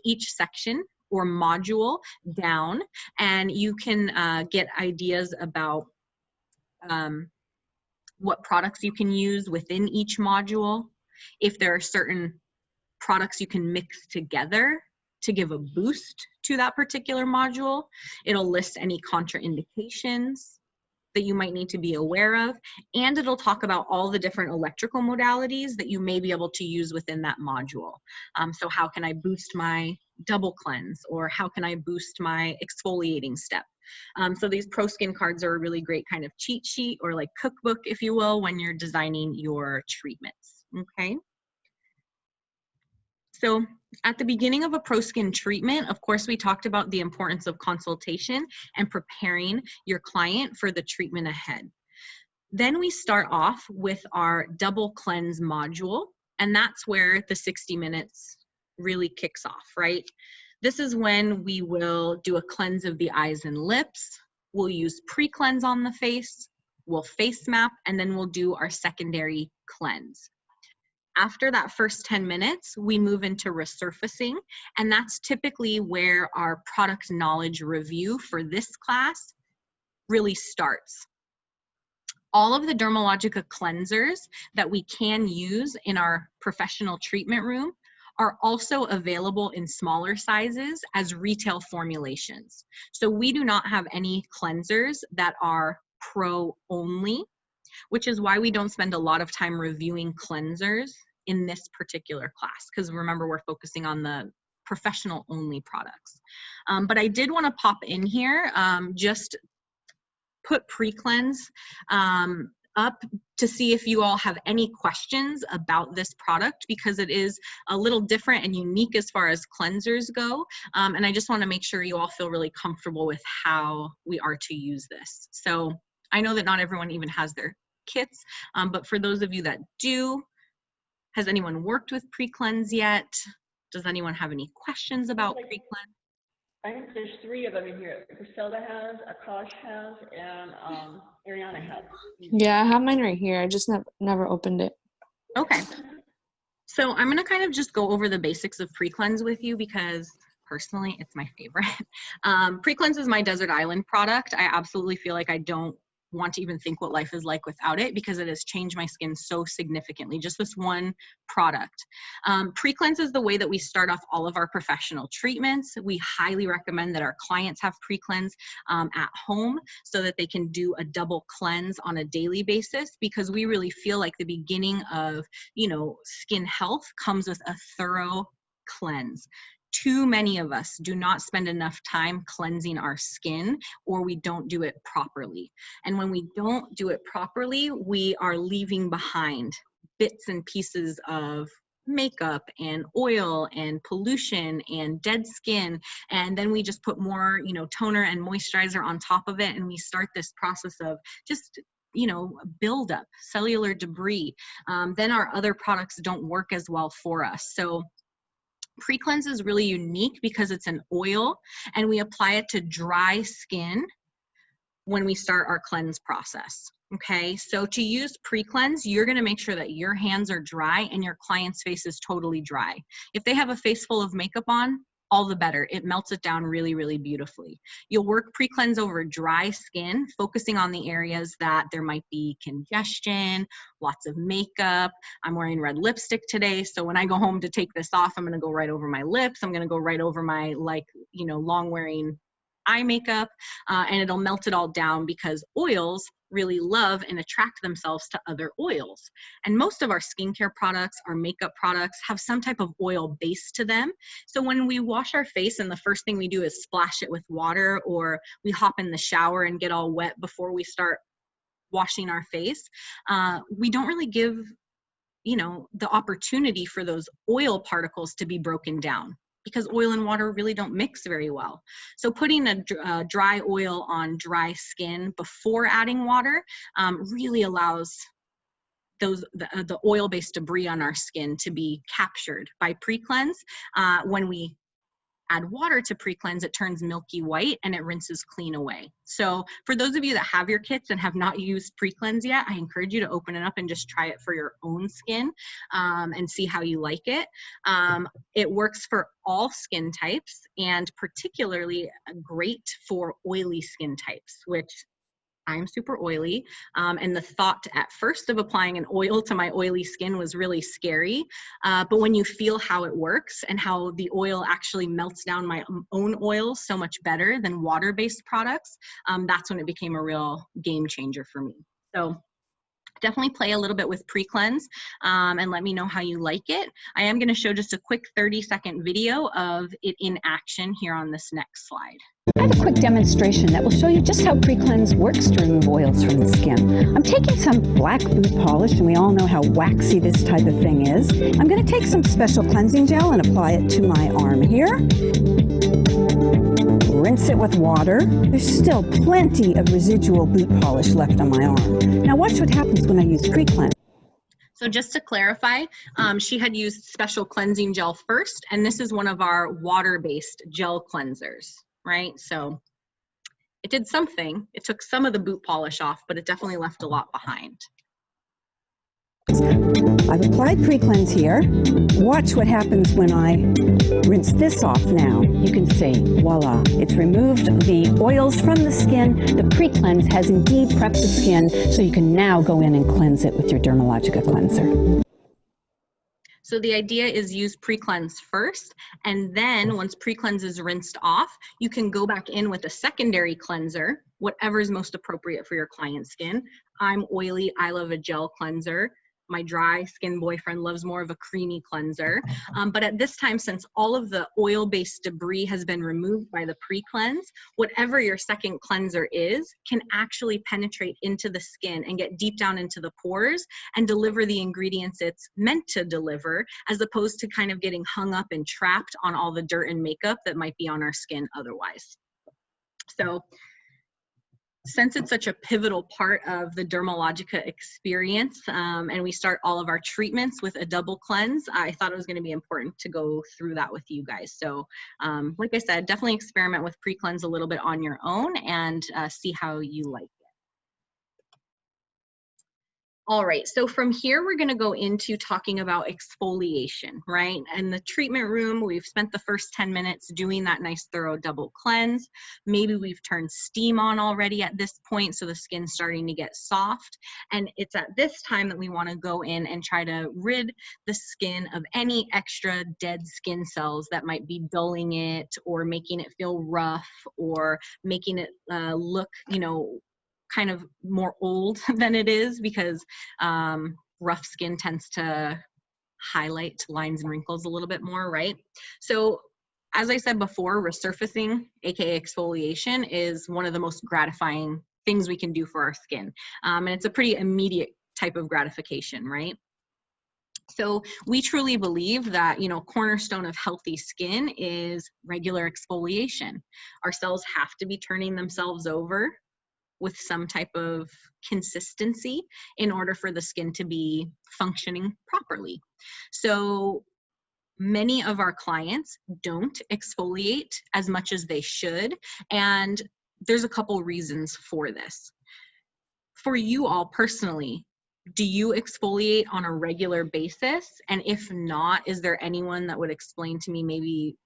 each section or module down, and you can get ideas about what products you can use within each module. If there are certain products you can mix together to give a boost to that particular module, it'll list any contraindications that you might need to be aware of, and it'll talk about all the different electrical modalities that you may be able to use within that module. So how can I boost my double cleanse, or how can I boost my exfoliating step? So these Pro Skin cards are a really great kind of cheat sheet or like cookbook, if you will, when you're designing your treatments, okay? So at the beginning of a Pro Skin treatment, of course, we talked about the importance of consultation and preparing your client for the treatment ahead. Then we start off with our double cleanse module, and that's where the 60 minutes really kicks off, right? This is when we will do a cleanse of the eyes and lips. We'll use pre-cleanse on the face, we'll face map, and then we'll do our secondary cleanse. After that first 10 minutes, we move into resurfacing, and that's typically where our product knowledge review for this class really starts. All of the Dermalogica cleansers that we can use in our professional treatment room are also available in smaller sizes as retail formulations. So we do not have any cleansers that are pro only, which is why we don't spend a lot of time reviewing cleansers in this particular class, because remember, we're focusing on the professional only products. But I did want to pop in here, just put pre-cleanse up to see if you all have any questions about this product, because it is a little different and unique as far as cleansers go. And I just want to make sure you all feel really comfortable with how we are to use this. So I know that not everyone even has their kits, but for those of you that do, has anyone worked with pre-cleanse yet? Does anyone have any questions about pre-cleanse? I think there's 3 of them in here. Griselda has, Akash has, and Ariana has. Yeah, I have mine right here. I just never opened it. Okay. So I'm going to kind of just go over the basics of pre-cleanse with you, because personally, it's my favorite. Pre-cleanse is my desert island product. I absolutely feel like I don't want to even think what life is like without it, because it has changed my skin so significantly, just this one product. Pre-cleanse is the way that we start off all of our professional treatments. We highly recommend that our clients have pre-cleanse at home so that they can do a double cleanse on a daily basis, because we really feel like the beginning of, skin health comes with a thorough cleanse. too many of us do not spend enough time cleansing our skin, or we don't do it properly. And when we don't do it properly, we are leaving behind bits and pieces of makeup and oil and pollution and dead skin, and then we just put more, you know, toner and moisturizer on top of it, and we start this process of just, you know, build up cellular debris. Then our other products don't work as well for us. So pre-cleanse is really unique because it's an oil, and we apply it to dry skin when we start our cleanse process. Okay, so to use pre-cleanse, you're gonna make sure that your hands are dry and your client's face is totally dry. If they have a face full of makeup on, all the better. It melts it down really, really beautifully. You'll work pre-cleanse over dry skin, focusing on the areas that there might be congestion, lots of makeup. I'm wearing red lipstick today, so when I go home to take this off, I'm gonna go right over my lips. I'm gonna go right over my, like, you know, long wearing eye makeup, and it'll melt it all down because oils really love and attract themselves to other oils. And most of our skincare products, our makeup products, have some type of oil base to them. So when we wash our face and the first thing we do is splash it with water, or we hop in the shower and get all wet before we start washing our face, we don't really give, you know, the opportunity for those oil particles to be broken down, because oil and water really don't mix very well. So putting a dry oil on dry skin before adding water really allows the oil-based debris on our skin to be captured by pre-cleanse. When we add water to pre-cleanse, it turns milky white and it rinses clean away. So for those of you that have your kits and have not used pre-cleanse yet, I encourage you to open it up and just try it for your own skin and see how you like it. It works for all skin types, and particularly great for oily skin types, which I'm super oily, and the thought at first of applying an oil to my oily skin was really scary. But when you feel how it works and how the oil actually melts down my own oils so much better than water-based products, that's when it became a real game changer for me. So definitely play a little bit with pre-cleanse and let me know how you like it. I am going to show just a quick 30-second video of it in action here on this next slide. I have a quick demonstration that will show you just how pre-cleanse works to remove oils from the skin. I'm taking some black boot polish, and we all know how waxy this type of thing is. I'm going to take some special cleansing gel and apply it to my arm here. Rinse it with water. There's still plenty of residual boot polish left on my arm. Now watch what happens when I use pre-cleanse. So just to clarify, she had used special cleansing gel first, and this is one of our water-based gel cleansers, right? So it did something. It took some of the boot polish off, but it definitely left a lot behind. I've applied pre-cleanse here. Watch what happens when I rinse this off now. You can see, voila, it's removed the oils from the skin. The pre-cleanse has indeed prepped the skin, so you can now go in and cleanse it with your Dermalogica cleanser. So the idea is use pre-cleanse first, and then once pre-cleanse is rinsed off, you can go back in with a secondary cleanser, whatever is most appropriate for your client's skin. I'm oily, I love a gel cleanser. My dry skin boyfriend loves more of a creamy cleanser. But at this time, since all of the oil-based debris has been removed by the pre-cleanse, whatever your second cleanser is can actually penetrate into the skin and get deep down into the pores and deliver the ingredients it's meant to deliver, as opposed to kind of getting hung up and trapped on all the dirt and makeup that might be on our skin otherwise. So since it's such a pivotal part of the Dermalogica experience, and we start all of our treatments with a double cleanse, I thought it was going to be important to go through that with you guys. So like I said, definitely experiment with pre-cleanse a little bit on your own and see how you like it. All right, so from here, we're gonna go into talking about exfoliation, right? In the treatment room, we've spent the first 10 minutes doing that nice thorough double cleanse. Maybe we've turned steam on already at this point, so the skin's starting to get soft. And it's at this time that we wanna go in and try to rid the skin of any extra dead skin cells that might be dulling it or making it feel rough or making it look, you know, kind of more old than it is, because rough skin tends to highlight lines and wrinkles a little bit more, right? So as I said before, resurfacing, aka exfoliation, is one of the most gratifying things we can do for our skin. And it's a pretty immediate type of gratification, right? So we truly believe that, you know, cornerstone of healthy skin is regular exfoliation. Our cells have to be turning themselves over with some type of consistency in order for the skin to be functioning properly. So many of our clients don't exfoliate as much as they should, and there's a couple reasons for this. For you all personally, do you exfoliate on a regular basis? And if not, is there anyone that would explain to me maybe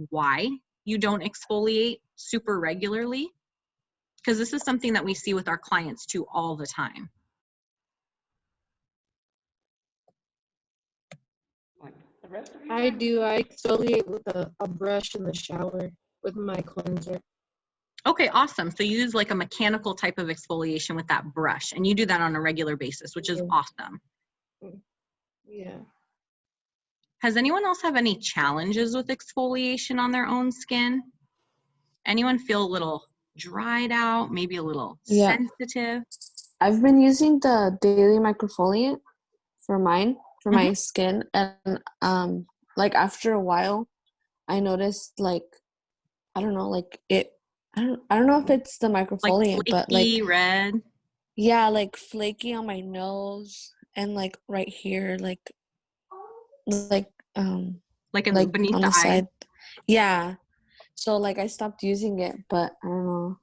why you don't exfoliate super regularly? Because this is something that we see with our clients too all the time. Like the rest of you? I do. I exfoliate with a brush in the shower with my cleanser. Okay, awesome. So you use like a mechanical type of exfoliation with that brush, and you do that on a regular basis, which is awesome. Yeah. Has anyone else have any challenges with exfoliation on their own skin? Anyone feel a little dried out, maybe a little Yeah. sensitive? I've been using the daily microfoliant for mine, for my skin, and like after a while, I noticed like, I don't know, like I don't know if it's the Like microfoliant, but like, flaky, red? yeah, like flaky on my nose and like right here, like Like beneath on the the eye? side. Yeah. So like I stopped using it, but I don't know.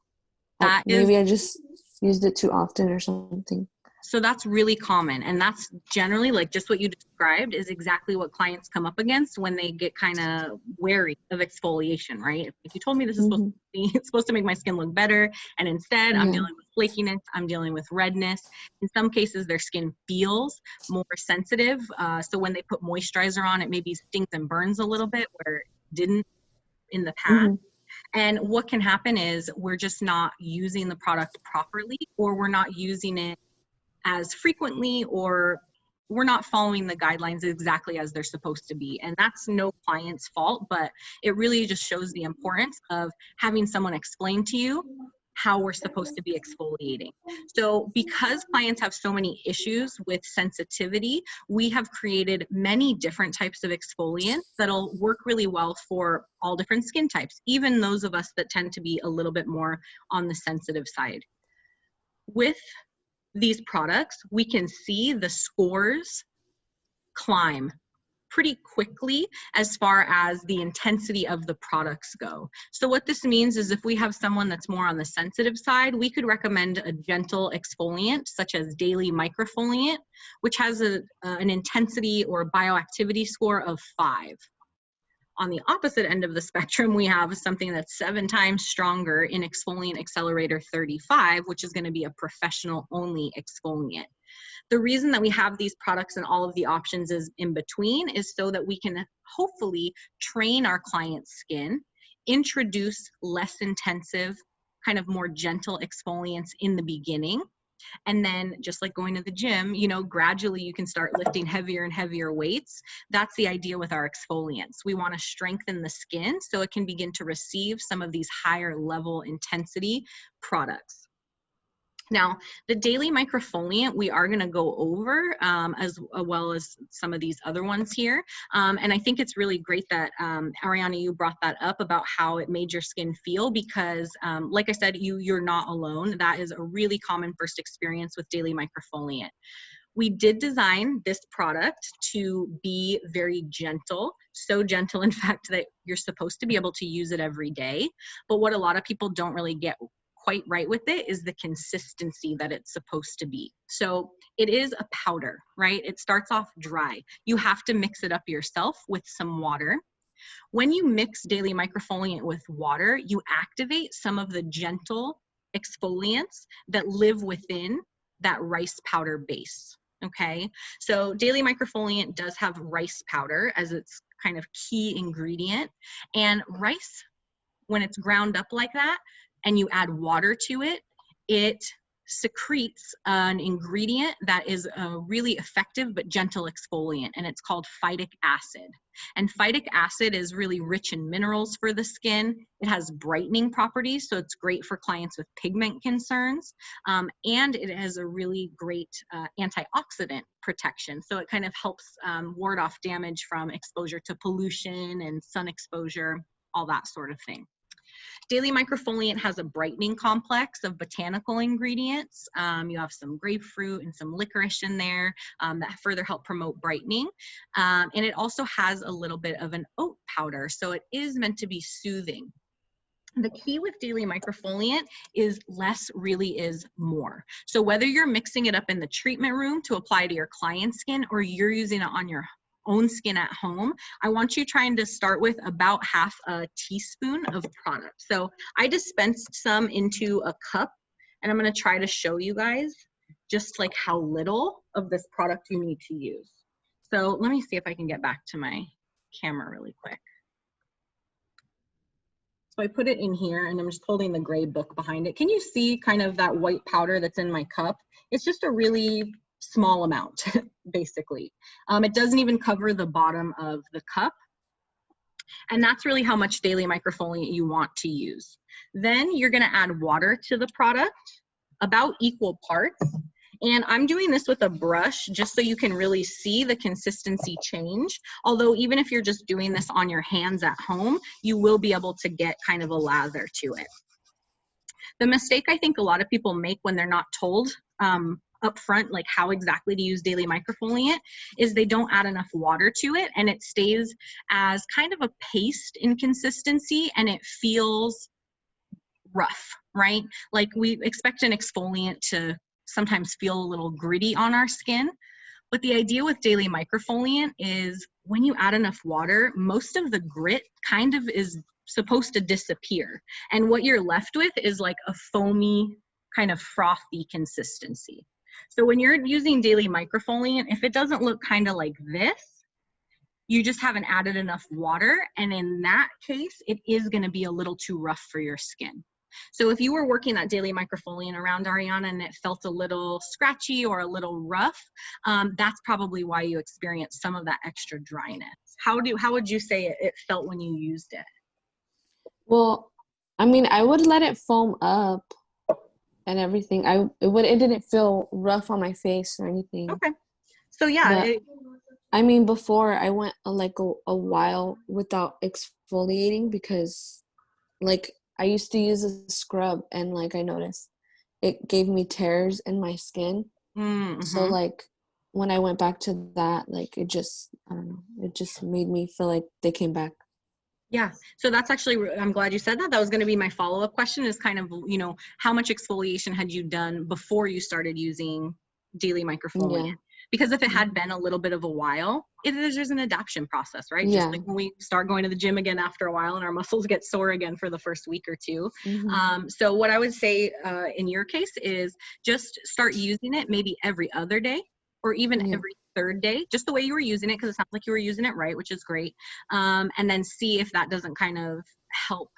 That is, Maybe I just used it too often or something. so that's really common. And that's generally like just what you described is exactly what clients come up against when they get kind of wary of exfoliation, right? If you told me this is supposed to be, it's supposed to make my skin look better, and instead I'm dealing with flakiness, I'm dealing with redness. In some cases, their skin feels more sensitive. So when they put moisturizer on, it maybe stings and burns a little bit where it didn't in the past. And what can happen is we're just not using the product properly, or we're not using it as frequently, or we're not following the guidelines exactly as they're supposed to be. And that's no client's fault, but it really just shows the importance of having someone explain to you how we're supposed to be exfoliating. So because clients have so many issues with sensitivity, we have created many different types of exfoliants that'll work really well for all different skin types, even those of us that tend to be a little bit more on the sensitive side. With these products, we can see the scores climb pretty quickly as far as the intensity of the products go. So what this means is if we have someone that's more on the sensitive side, we could recommend a gentle exfoliant such as daily microfoliant, which has an intensity or bioactivity score of 5. On the opposite end of the spectrum, we have something that's 7 times stronger in Exfoliant Accelerator 35, which is going to be a professional only exfoliant. The reason that we have these products and all of the options is in between is so that we can hopefully train our client's skin, introduce less intensive, kind of more gentle exfoliants in the beginning. And then just like going to the gym, you know, gradually you can start lifting heavier and heavier weights. That's the idea with our exfoliants. We want to strengthen the skin so it can begin to receive some of these higher level intensity products. Now, the daily microfoliant we are going to go over as well as some of these other ones here. And I think it's really great that, Ariana, you brought that up about how it made your skin feel because, like I said, you're not alone. That is a really common first experience with daily microfoliant. We did design this product to be very gentle, so gentle, in fact, that you're supposed to be able to use it every day. But what a lot of people don't really get quite right with it is the consistency that it's supposed to be. So it is a powder, right? It starts off dry. You have to mix it up yourself with some water. When you mix daily microfoliant with water, you activate some of the gentle exfoliants that live within that rice powder base. Okay, so daily microfoliant does have rice powder as its kind of key ingredient, and rice, when it's ground up like that and you add water to it, it secretes an ingredient that is a really effective but gentle exfoliant, and it's called phytic acid. And phytic acid is really rich in minerals for the skin. It has brightening properties, so it's great for clients with pigment concerns. And it has a really great antioxidant protection. So it kind of helps ward off damage from exposure to pollution and sun exposure, all that sort of thing. Daily Microfoliant has a brightening complex of botanical ingredients. You have some grapefruit and some licorice in there that further help promote brightening. And it also has a little bit of an oat powder, so it is meant to be soothing. The key with Daily Microfoliant is less really is more. So whether you're mixing it up in the treatment room to apply to your client's skin, or you're using it on your own skin at home, I want you trying to start with about half a teaspoon of product. So I dispensed some into a cup, and I'm going to try to show you guys just like how little of this product you need to use. So let me see if I can get back to my camera really quick. So I put it in here, and I'm just holding the gray book behind it. Can you see kind of that white powder that's in my cup? It's just a really small amount, basically. It doesn't even cover the bottom of the cup. And that's really how much Daily Microfoliant you want to use. Then you're gonna add water to the product, about equal parts. And I'm doing this with a brush just so you can really see the consistency change. Although even if you're just doing this on your hands at home, you will be able to get kind of a lather to it. The mistake I think a lot of people make when they're not told up front like how exactly to use Daily Microfoliant is they don't add enough water to it, and it stays as kind of a paste in consistency, and it feels rough, right? Like we expect an exfoliant to sometimes feel a little gritty on our skin. But the idea with Daily Microfoliant is when you add enough water, most of the grit kind of is supposed to disappear. And what you're left with is like a foamy, kind of frothy consistency. So when you're using Daily Microfoliant, if it doesn't look kind of like this, you just haven't added enough water. And in that case, it is going to be a little too rough for your skin. So if you were working that Daily Microfoliant around, Ariana, and it felt a little scratchy or a little rough, that's probably why you experienced some of that extra dryness. How would you say it felt when you used it? Well, I mean, I would let it foam up and everything. It didn't feel rough on my face or anything. Okay. So yeah. I mean, before I went like a while without exfoliating because like I used to use a scrub, and like I noticed it gave me tears in my skin. Mm-hmm. So like when I went back to that, like it just, I don't know, it just made me feel like they came back. Yeah, so that's actually, I'm glad you said that. That was going to be my follow-up question, is kind of, you know, how much exfoliation had you done before you started using Daily Microfoliant? Yeah. Because if it had been a little bit of a while, there's an adaptation process, right? Yeah. Just like when we start going to the gym again after a while and our muscles get sore again for the first week or two. Mm-hmm. So what I would say in your case is just start using it maybe every other day, or even every third day, just the way you were using it, because it sounds like you were using it right, which is great. And then see if that doesn't kind of help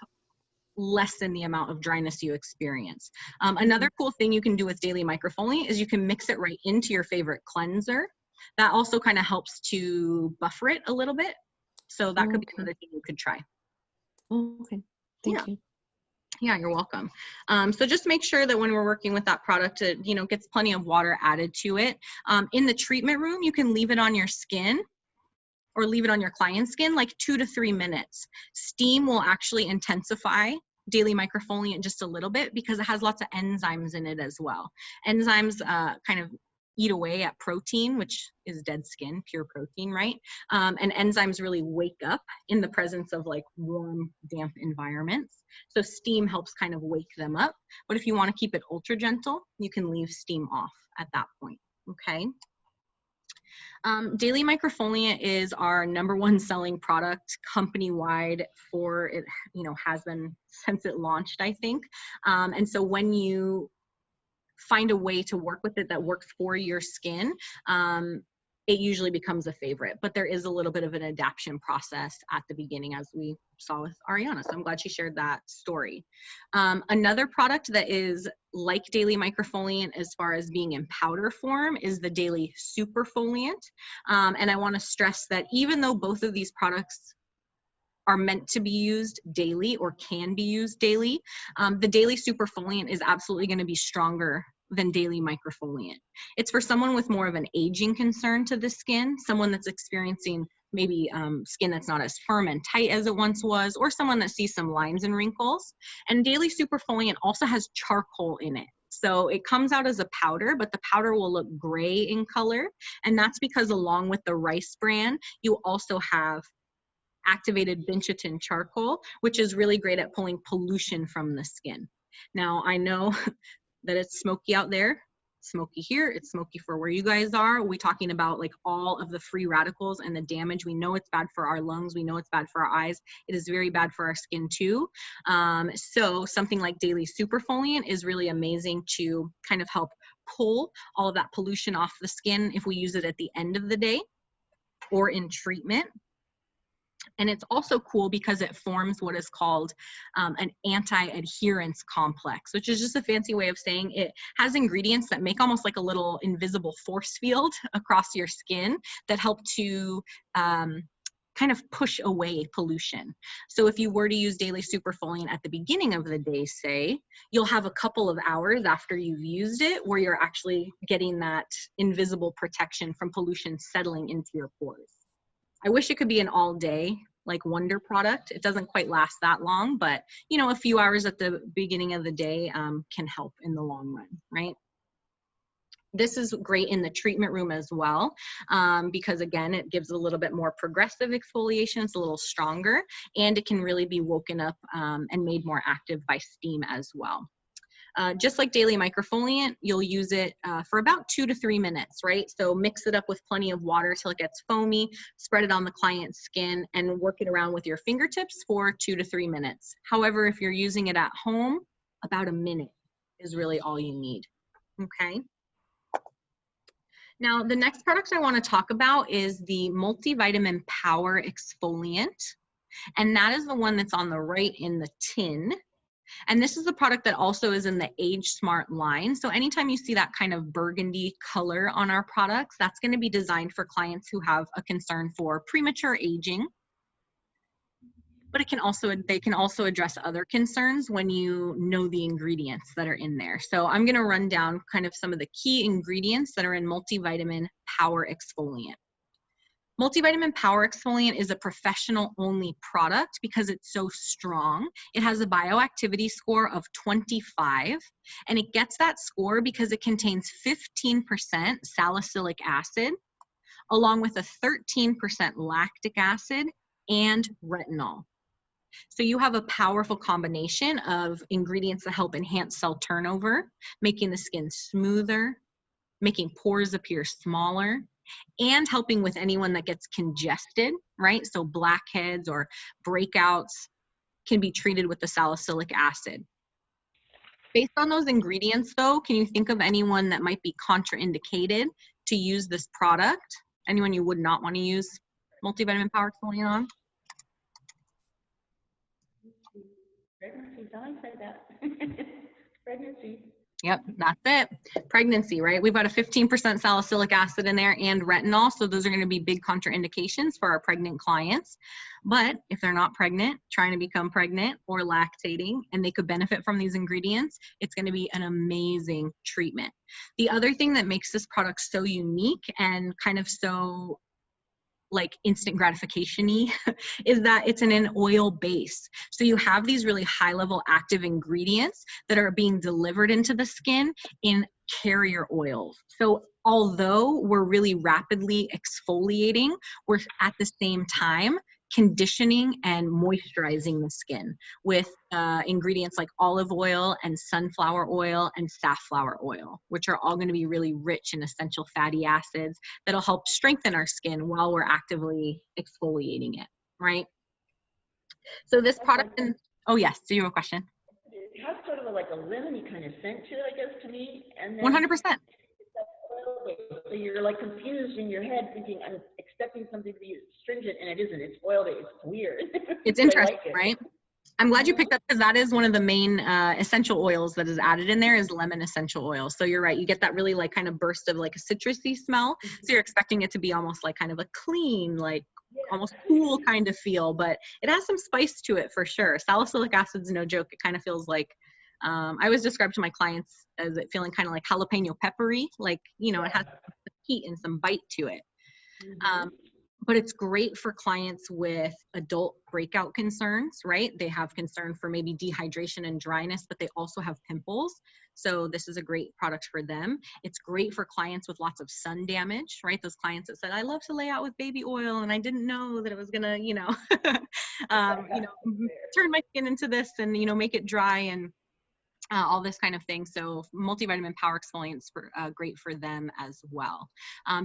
lessen the amount of dryness you experience. Another cool thing you can do with Daily Microfoliant is you can mix it right into your favorite cleanser. That also kind of helps to buffer it a little bit. So that could be another thing you could try. Okay, thank you. Yeah, you're welcome. So just make sure that when we're working with that product, it, you know, gets plenty of water added to it. In the treatment room, you can leave it on your skin or leave it on your client's skin like 2 to 3 minutes. Steam will actually intensify Daily Microfoliant just a little bit because it has lots of enzymes in it as well. Enzymes kind of eat away at protein, which is dead skin, pure protein, right? And enzymes really wake up in the presence of like warm, damp environments. So steam helps kind of wake them up. But if you want to keep it ultra gentle, you can leave steam off at that point, okay? Daily Microfoliant is our #1 selling product company-wide for it, you know, has been since it launched, I think. And so when you find a way to work with it that works for your skin, it usually becomes a favorite, but there is a little bit of an adaptation process at the beginning, as we saw with Ariana. So I'm glad she shared that story. Another product that is like Daily Microfoliant as far as being in powder form is the Daily Superfoliant. And I want to stress that even though both of these products are meant to be used daily or can be used daily, the Daily Superfoliant is absolutely going to be stronger than Daily Microfoliant. It's for someone with more of an aging concern to the skin, someone that's experiencing maybe skin that's not as firm and tight as it once was, or someone that sees some lines and wrinkles. And Daily Superfoliant also has charcoal in it. So it comes out as a powder, but the powder will look gray in color. And that's because along with the rice bran, you also have activated benchotin charcoal, which is really great at pulling pollution from the skin. Now, I know that it's smoky out there, smoky here, it's smoky for where you guys are. We're talking about like all of the free radicals and the damage. We know it's bad for our lungs. We know it's bad for our eyes. It is very bad for our skin too. So something like Daily Superfoliant is really amazing to kind of help pull all of that pollution off the skin if we use it at the end of the day or in treatment. And it's also cool because it forms what is called an anti-adherence complex, which is just a fancy way of saying it has ingredients that make almost like a little invisible force field across your skin that help to kind of push away pollution. So if you were to use Daily Superfoliant at the beginning of the day, say, you'll have a couple of hours after you've used it where you're actually getting that invisible protection from pollution settling into your pores. I wish it could be an all day, like wonder product. It doesn't quite last that long, but you know, a few hours at the beginning of the day can help in the long run, right? This is great in the treatment room as well, because again, it gives a little bit more progressive exfoliation. It's a little stronger, and it can really be woken up and made more active by steam as well. Just like Daily Microfoliant, you'll use it for about 2 to 3 minutes, right? So mix it up with plenty of water till it gets foamy, spread it on the client's skin, and work it around with your fingertips for 2 to 3 minutes. However, if you're using it at home, about a minute is really all you need, okay? Now, the next product I want to talk about is the Multivitamin Power Exfoliant, and that is the one that's on the right in the tin. And this is a product that also is in the Age Smart line. So anytime you see that kind of burgundy color on our products, that's going to be designed for clients who have a concern for premature aging. But they can also address other concerns when you know the ingredients that are in there. So I'm going to run down kind of some of the key ingredients that are in Multivitamin Power Exfoliant. Multivitamin Power Exfoliant is a professional-only product because it's so strong. It has a bioactivity score of 25, and it gets that score because it contains 15% salicylic acid, along with a 13% lactic acid and retinol. So you have a powerful combination of ingredients that help enhance cell turnover, making the skin smoother, making pores appear smaller, and helping with anyone that gets congested, right? So blackheads or breakouts can be treated with the salicylic acid. Based on those ingredients though, can you think of anyone that might be contraindicated to use this product? Anyone you would not want to use Multivitamin Power Exfoliant on? Pregnancy, someone said that. Pregnancy. Yep, that's it. Pregnancy, right? We've got a 15% salicylic acid in there and retinol, so those are going to be big contraindications for our pregnant clients. But if they're not pregnant, trying to become pregnant or lactating, and they could benefit from these ingredients, it's going to be an amazing treatment. The other thing that makes this product so unique and kind of so like instant gratification-y is that it's in an oil base. So you have these really high level active ingredients that are being delivered into the skin in carrier oils. So although we're really rapidly exfoliating, we're at the same time conditioning and moisturizing the skin with ingredients like olive oil and sunflower oil and safflower oil, which are all going to be really rich in essential fatty acids that'll help strengthen our skin while we're actively exfoliating it, right? So this product, oh yes, do you have a question? It has sort of like a lemony kind of scent to it, I guess, to me. And then 100%. It's So you're like confused in your head thinking, I'm expecting something to be astringent and it isn't. It's oil-based. It's weird. It's But I interesting, like it. right? I'm glad you picked up, because that is one of the main essential oils that is added in there, is lemon essential oil. So you're right, you get that really like kind of burst of like a citrusy smell. So you're expecting it to be almost like kind of a clean, like almost cool kind of feel, but it has some spice to it for sure. Salicylic acid's no joke. It kind of feels like, I always describe to my clients as it feeling kind of like jalapeno peppery, like, you know, it has some heat and some bite to it. But it's great for clients with adult breakout concerns, right? They have concern for maybe dehydration and dryness, but they also have pimples. So this is a great product for them. It's great for clients with lots of sun damage, right? Those clients that said, I love to lay out with baby oil and I didn't know that it was gonna, you know, turn my skin into this and, you know, make it dry and all this kind of thing. So multivitamin power exfoliants for great for them as well.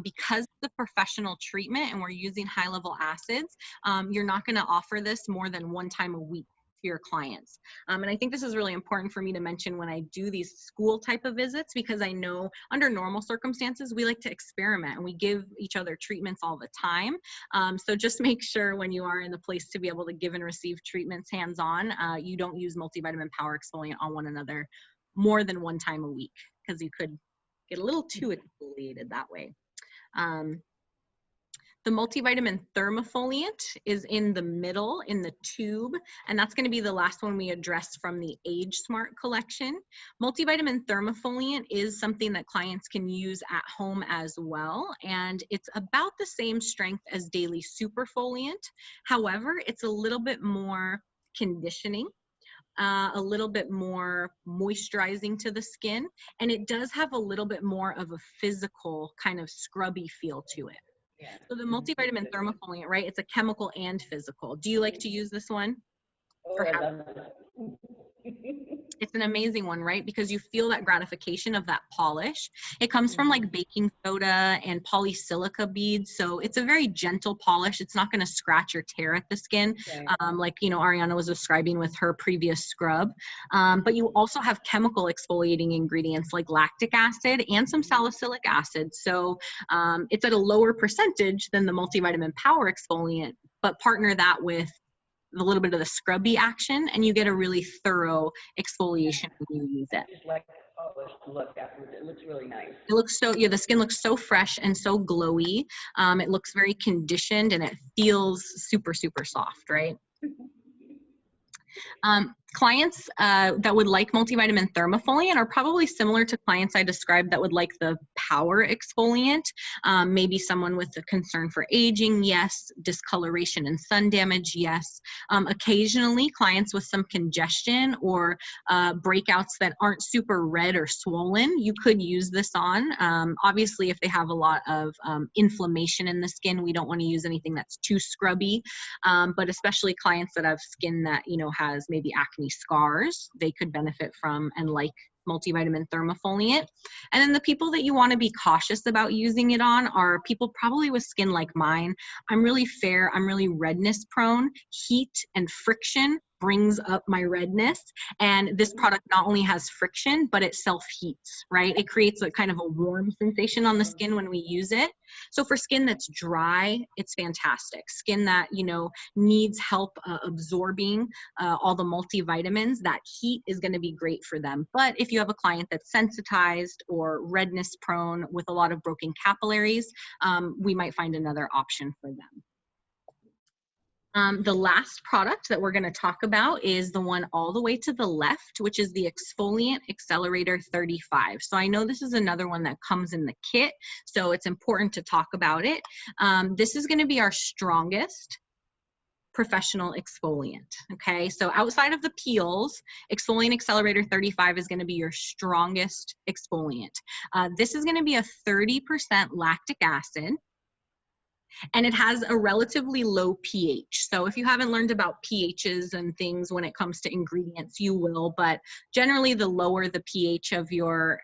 Because the professional treatment and we're using high level acids, you're not going to offer this more than one time a week to your clients. And I think this is really important for me to mention when I do these school type of visits, because I know under normal circumstances, we like to experiment and we give each other treatments all the time. So just make sure when you are in the place to be able to give and receive treatments hands-on, you don't use multivitamin power exfoliant on one another more than one time a week, because you could get a little too exfoliated that way. The multivitamin thermofoliant is in the middle in the tube, and that's going to be the last one we address from the Age Smart collection. Multivitamin thermofoliant is something that clients can use at home as well, and it's about the same strength as daily superfoliant. However, it's a little bit more conditioning, a little bit more moisturizing to the skin, and it does have a little bit more of a physical kind of scrubby feel to it. So the multivitamin thermofoliant, right? It's a chemical and physical. Do you like to use this one? Oh, I love it. It's an amazing one, right? Because you feel that gratification of that polish. It comes from like baking soda and polysilica beads. So it's a very gentle polish. It's not going to scratch or tear at the skin. Like, you know, Ariana was describing with her previous scrub. But you also have chemical exfoliating ingredients like lactic acid and some salicylic acid. So it's at a lower percentage than the multivitamin power exfoliant, but partner that with a little bit of the scrubby action and you get a really thorough exfoliation when you use it. I just like the polished look afterwards. It looks really nice. It looks so, yeah, the skin looks so fresh and so glowy. It looks very conditioned and it feels super, super soft, right? Clients that would like multivitamin thermofoliant are probably similar to clients I described that would like the power exfoliant. Maybe someone with a concern for aging, yes. Discoloration and sun damage, yes. Occasionally, clients with some congestion or breakouts that aren't super red or swollen, you could use this on. Obviously, if they have a lot of inflammation in the skin, we don't want to use anything that's too scrubby. But especially clients that have skin that, you know, has maybe acne scars, they could benefit from and like multivitamin thermofoliant. And then the people that you want to be cautious about using it on are people probably with skin like mine. I'm really fair, I'm really redness prone. Heat and friction brings up my redness, and this product not only has friction, but it self-heats, right? It creates a kind of a warm sensation on the skin when we use it. So for skin that's dry, it's fantastic. Skin that, you know, needs help absorbing all the multivitamins, that heat is going to be great for them. But if you have a client that's sensitized or redness prone with a lot of broken capillaries, we might find another option for them. The last product that we're going to talk about is the one all the way to the left, which is the Exfoliant Accelerator 35. So I know this is another one that comes in the kit, so it's important to talk about it. This is going to be our strongest professional exfoliant, okay? So outside of the peels, Exfoliant Accelerator 35 is going to be your strongest exfoliant. This is going to be a 30% lactic acid, and it has a relatively low pH. So if you haven't learned about pHs and things when it comes to ingredients, you will, but generally the lower the pH of your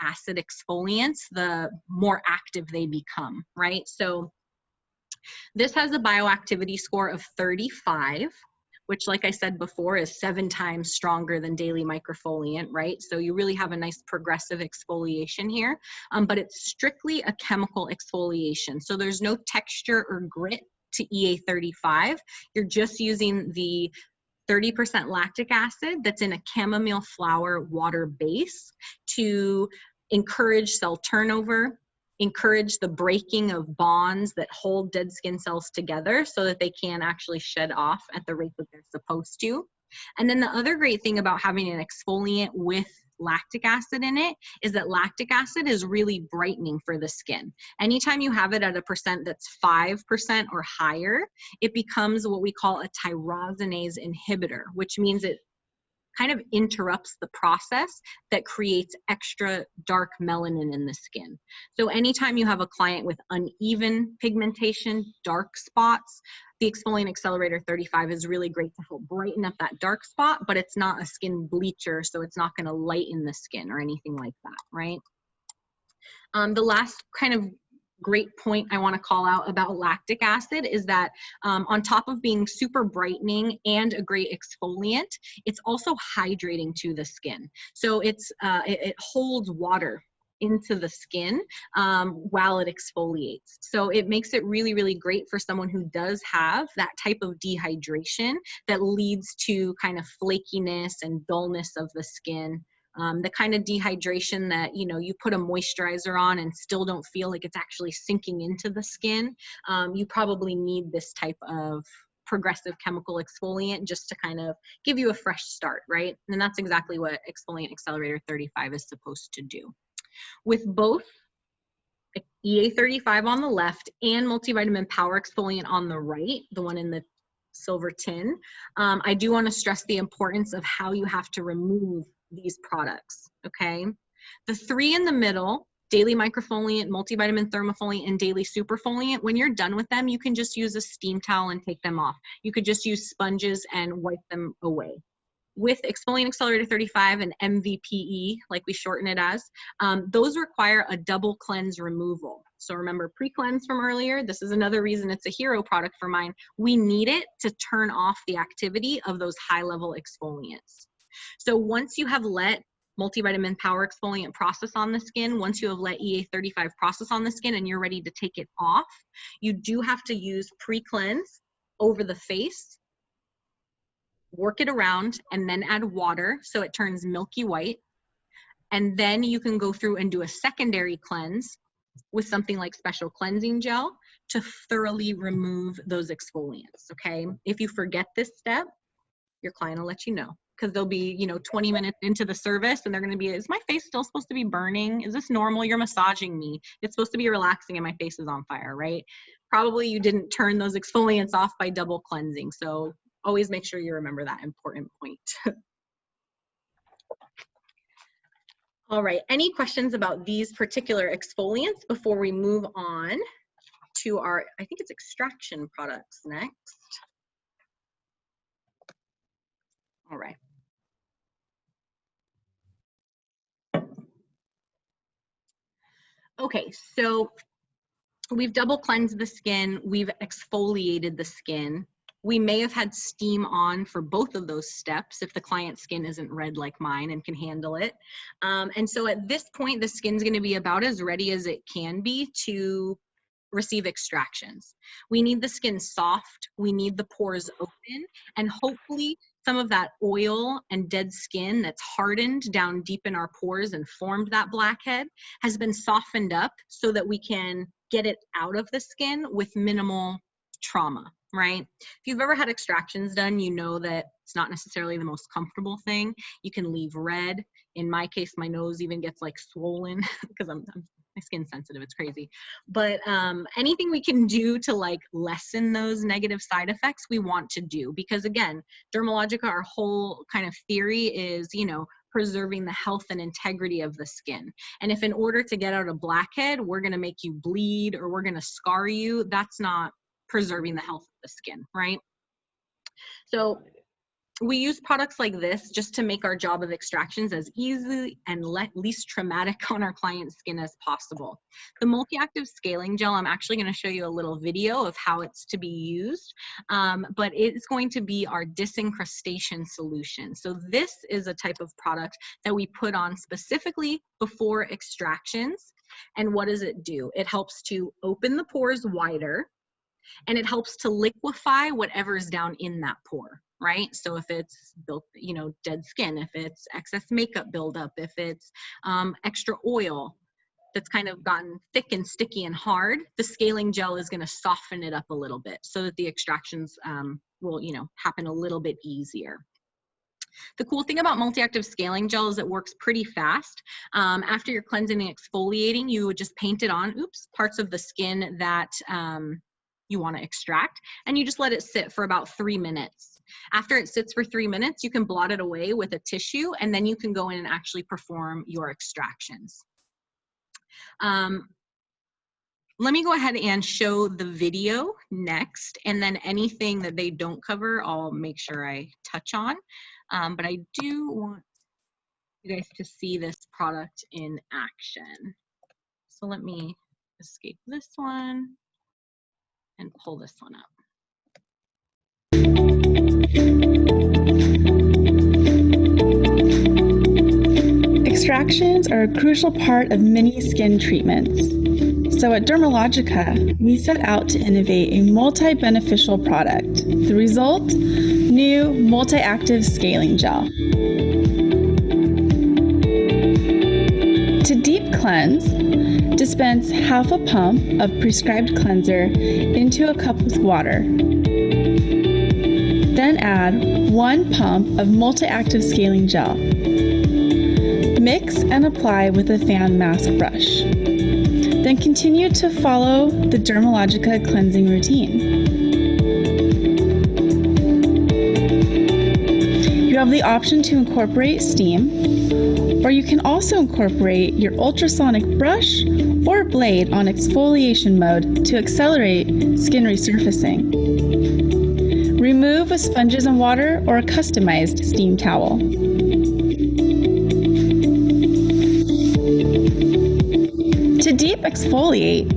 acid exfoliants, the more active they become, right? So this has a bioactivity score of 35, which like I said before is 7 times stronger than daily microfoliant, right? So you really have a nice progressive exfoliation here, but it's strictly a chemical exfoliation. So there's no texture or grit to EA35. You're just using the 30% lactic acid that's in a chamomile flower water base to encourage cell turnover, encourage the breaking of bonds that hold dead skin cells together so that they can actually shed off at the rate that they're supposed to. And then the other great thing about having an exfoliant with lactic acid in it is that lactic acid is really brightening for the skin. Anytime you have it at a percent that's 5% or higher, it becomes what we call a tyrosinase inhibitor, which means it kind of interrupts the process that creates extra dark melanin in the skin. So anytime you have a client with uneven pigmentation, dark spots, the Exfoliant Accelerator 35 is really great to help brighten up that dark spot, but it's not a skin bleacher, so it's not going to lighten the skin or anything like that, right? The last kind of great point I want to call out about lactic acid is that on top of being super brightening and a great exfoliant, it's also hydrating to the skin. So it holds water into the skin while it exfoliates. So it makes it really, really great for someone who does have that type of dehydration that leads to kind of flakiness and dullness of the skin. The kind of dehydration that, you know, you put a moisturizer on and still don't feel like it's actually sinking into the skin. You probably need this type of progressive chemical exfoliant just to kind of give you a fresh start, right? And that's exactly what Exfoliant Accelerator 35 is supposed to do. With both EA35 on the left and Multivitamin Power Exfoliant on the right, the one in the silver tin, I do want to stress the importance of how you have to remove these products, okay? The 3 in the middle, Daily Microfoliant, Multivitamin Thermofoliant, and Daily Superfoliant, when you're done with them, you can just use a steam towel and take them off. You could just use sponges and wipe them away. With Exfoliant Accelerator 35 and MVPE, like we shorten it as, those require a double cleanse removal. So remember pre-cleanse from earlier, this is another reason it's a hero product for mine. We need it to turn off the activity of those high-level exfoliants. So once you have let Multivitamin Power Exfoliant process on the skin, once you have let EA35 process on the skin and you're ready to take it off, you do have to use pre-cleanse over the face, work it around, and then add water so it turns milky white. And then you can go through and do a secondary cleanse with something like special cleansing gel to thoroughly remove those exfoliants, okay? If you forget this step, your client will let you know, because they'll be, you know, 20 minutes into the service and they're going to be, is my face still supposed to be burning? Is this normal? You're massaging me. It's supposed to be relaxing and my face is on fire, right? Probably you didn't turn those exfoliants off by double cleansing. So always make sure you remember that important point. All right, any questions about these particular exfoliants before we move on to our, I think it's extraction products next. All right. Okay, so we've double cleansed the skin, we've exfoliated the skin. We may have had steam on for both of those steps if the client's skin isn't red like mine and can handle it. And so at this point, the skin's gonna be about as ready as it can be to receive extractions. We need the skin soft, we need the pores open, and hopefully some of that oil and dead skin that's hardened down deep in our pores and formed that blackhead has been softened up so that we can get it out of the skin with minimal trauma, right? If you've ever had extractions done, you know that it's not necessarily the most comfortable thing. You can leave red. In my case, my nose even gets like swollen because my skin's sensitive, it's crazy. But anything we can do to like lessen those negative side effects, we want to do, because again, Dermalogica, our whole kind of theory is, you know, preserving the health and integrity of the skin. And if in order to get out a blackhead, we're gonna make you bleed or we're gonna scar you, that's not preserving the health of the skin, right? So we use products like this just to make our job of extractions as easy and least traumatic on our client's skin as possible. The multi-active scaling gel, I'm actually going to show you a little video of how it's to be used, but it's going to be our disincrustation solution. So this is a type of product that we put on specifically before extractions. And what does it do? It helps to open the pores wider, and it helps to liquefy whatever's down in that pore, right? So if it's built, you know, dead skin, if it's excess makeup buildup, if it's extra oil that's kind of gotten thick and sticky and hard, the scaling gel is going to soften it up a little bit so that the extractions will, you know, happen a little bit easier. The cool thing about multi-active scaling gel is it works pretty fast. After you're cleansing and exfoliating, you would just paint it on, parts of the skin that you want to extract, and you just let it sit for about 3 minutes. After it sits for 3 minutes, you can blot it away with a tissue, and then you can go in and actually perform your extractions. Let me go ahead and show the video next, and then anything that they don't cover, I'll make sure I touch on. But I do want you guys to see this product in action. So let me escape this one and pull this one up. Extractions are a crucial part of many skin treatments. So at Dermalogica, we set out to innovate a multi-beneficial product. The result? New multi-active scaling gel. To deep cleanse, dispense half a pump of prescribed cleanser into a cup with water. Then add 1 pump of multi-active scaling gel. Mix and apply with a fan mask brush. Then continue to follow the Dermalogica cleansing routine. You have the option to incorporate steam, or you can also incorporate your ultrasonic brush or blade on exfoliation mode to accelerate skin resurfacing. Remove with sponges and water or a customized steam towel. To deep exfoliate,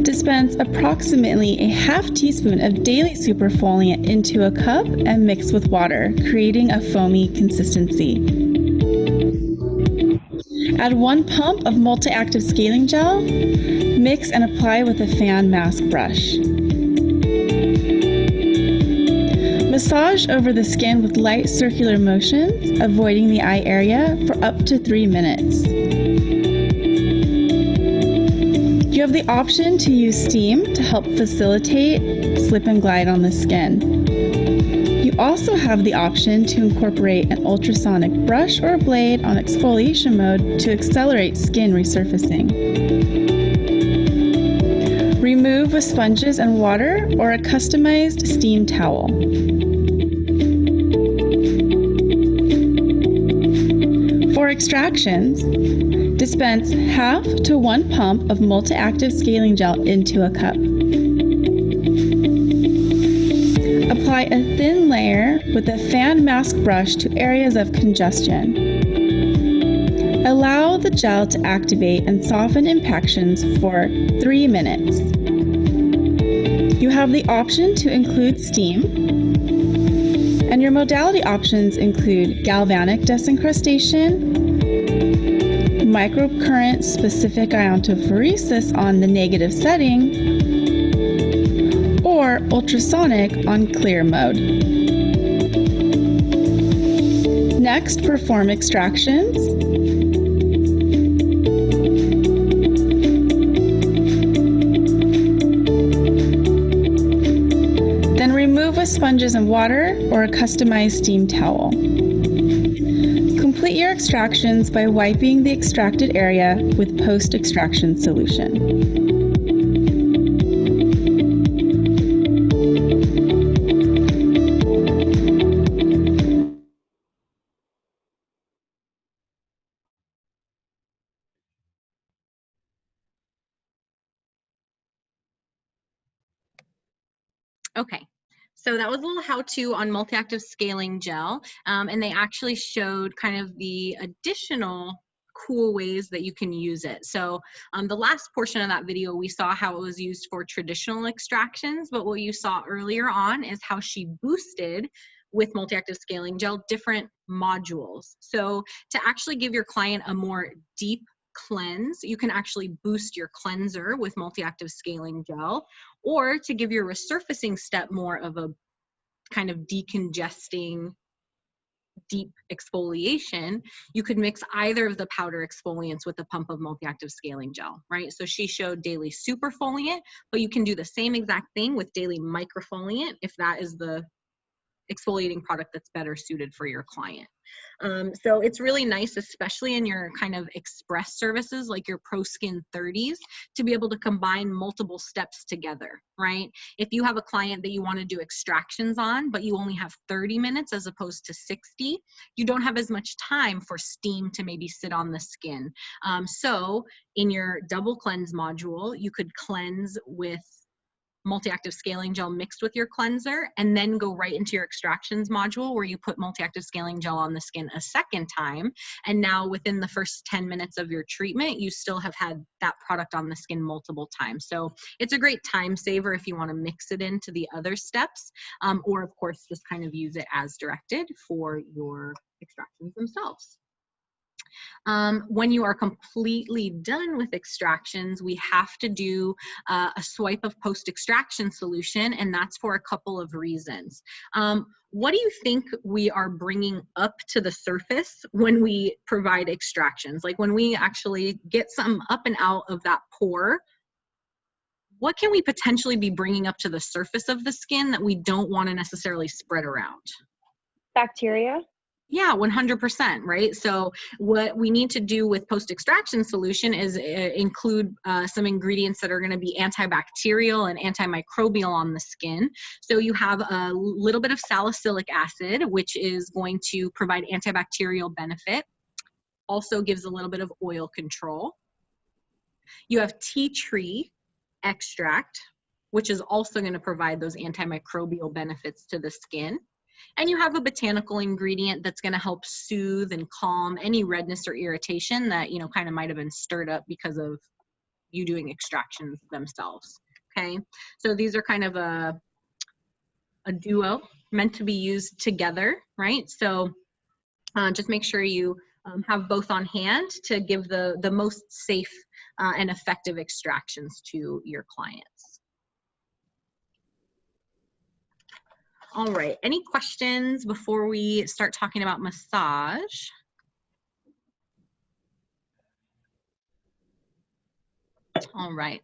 dispense approximately a half teaspoon of daily superfoliant into a cup and mix with water, creating a foamy consistency. Add 1 pump of multi-active scaling gel, mix and apply with a fan mask brush. Massage over the skin with light circular motions, avoiding the eye area for up to 3 minutes. You have the option to use steam to help facilitate slip and glide on the skin. You also have the option to incorporate an ultrasonic brush or blade on exfoliation mode to accelerate skin resurfacing. Remove with sponges and water or a customized steam towel. For extractions, dispense half to 1 pump of multi-active scaling gel into a cup. Apply a thin layer with a fan mask brush to areas of congestion. Allow the gel to activate and soften impactions for 3 minutes. You have the option to include steam, and your modality options include galvanic disincrustation, microcurrent specific iontophoresis on the negative setting, or ultrasonic on clear mode. Next, perform extractions. Then remove with sponges and water or a customized steam towel. Complete your extractions by wiping the extracted area with post-extraction solution. Okay, So that was a little how-to on multi-active scaling gel, and they actually showed kind of the additional cool ways that you can use it. So the last portion of that video, we saw how it was used for traditional extractions, but what you saw earlier on is how she boosted with multi-active scaling gel different modules. So to actually give your client a more deep cleanse, you can actually boost your cleanser with multi-active scaling gel, or to give your resurfacing step more of a kind of decongesting deep exfoliation, you could mix either of the powder exfoliants with a pump of multi-active scaling gel, right? So she showed daily superfoliant, but you can do the same exact thing with daily microfoliant if that is the exfoliating product that's better suited for your client. So it's really nice, especially in your kind of express services like your Pro Skin 30s, to be able to combine multiple steps together, right? If you have a client that you want to do extractions on, but you only have 30 minutes as opposed to 60, you don't have as much time for steam to maybe sit on the skin. So in your double cleanse module, you could cleanse with multi-active scaling gel mixed with your cleanser, and then go right into your extractions module where you put multi-active scaling gel on the skin a second time. And now within the first 10 minutes of your treatment, you still have had that product on the skin multiple times. So it's a great time saver if you want to mix it into the other steps, or of course just kind of use it as directed for your extractions themselves. When you are completely done with extractions, we have to do a swipe of post-extraction solution, and that's for a couple of reasons. What do you think we are bringing up to the surface when we provide extractions? Like when we actually get some up and out of that pore, what can we potentially be bringing up to the surface of the skin that we don't want to necessarily spread around? Bacteria? Yeah, 100%, right? So what we need to do with post-extraction solution is include some ingredients that are going to be antibacterial and antimicrobial on the skin. So you have a little bit of salicylic acid, which is going to provide antibacterial benefit, also gives a little bit of oil control. You have tea tree extract, which is also going to provide those antimicrobial benefits to the skin. And you have a botanical ingredient that's going to help soothe and calm any redness or irritation that, you know, kind of might have been stirred up because of you doing extractions themselves. Okay, so these are kind of a duo meant to be used together, right? So just make sure you have both on hand to give the most safe and effective extractions to your clients. All right, any questions before we start talking about massage? All right,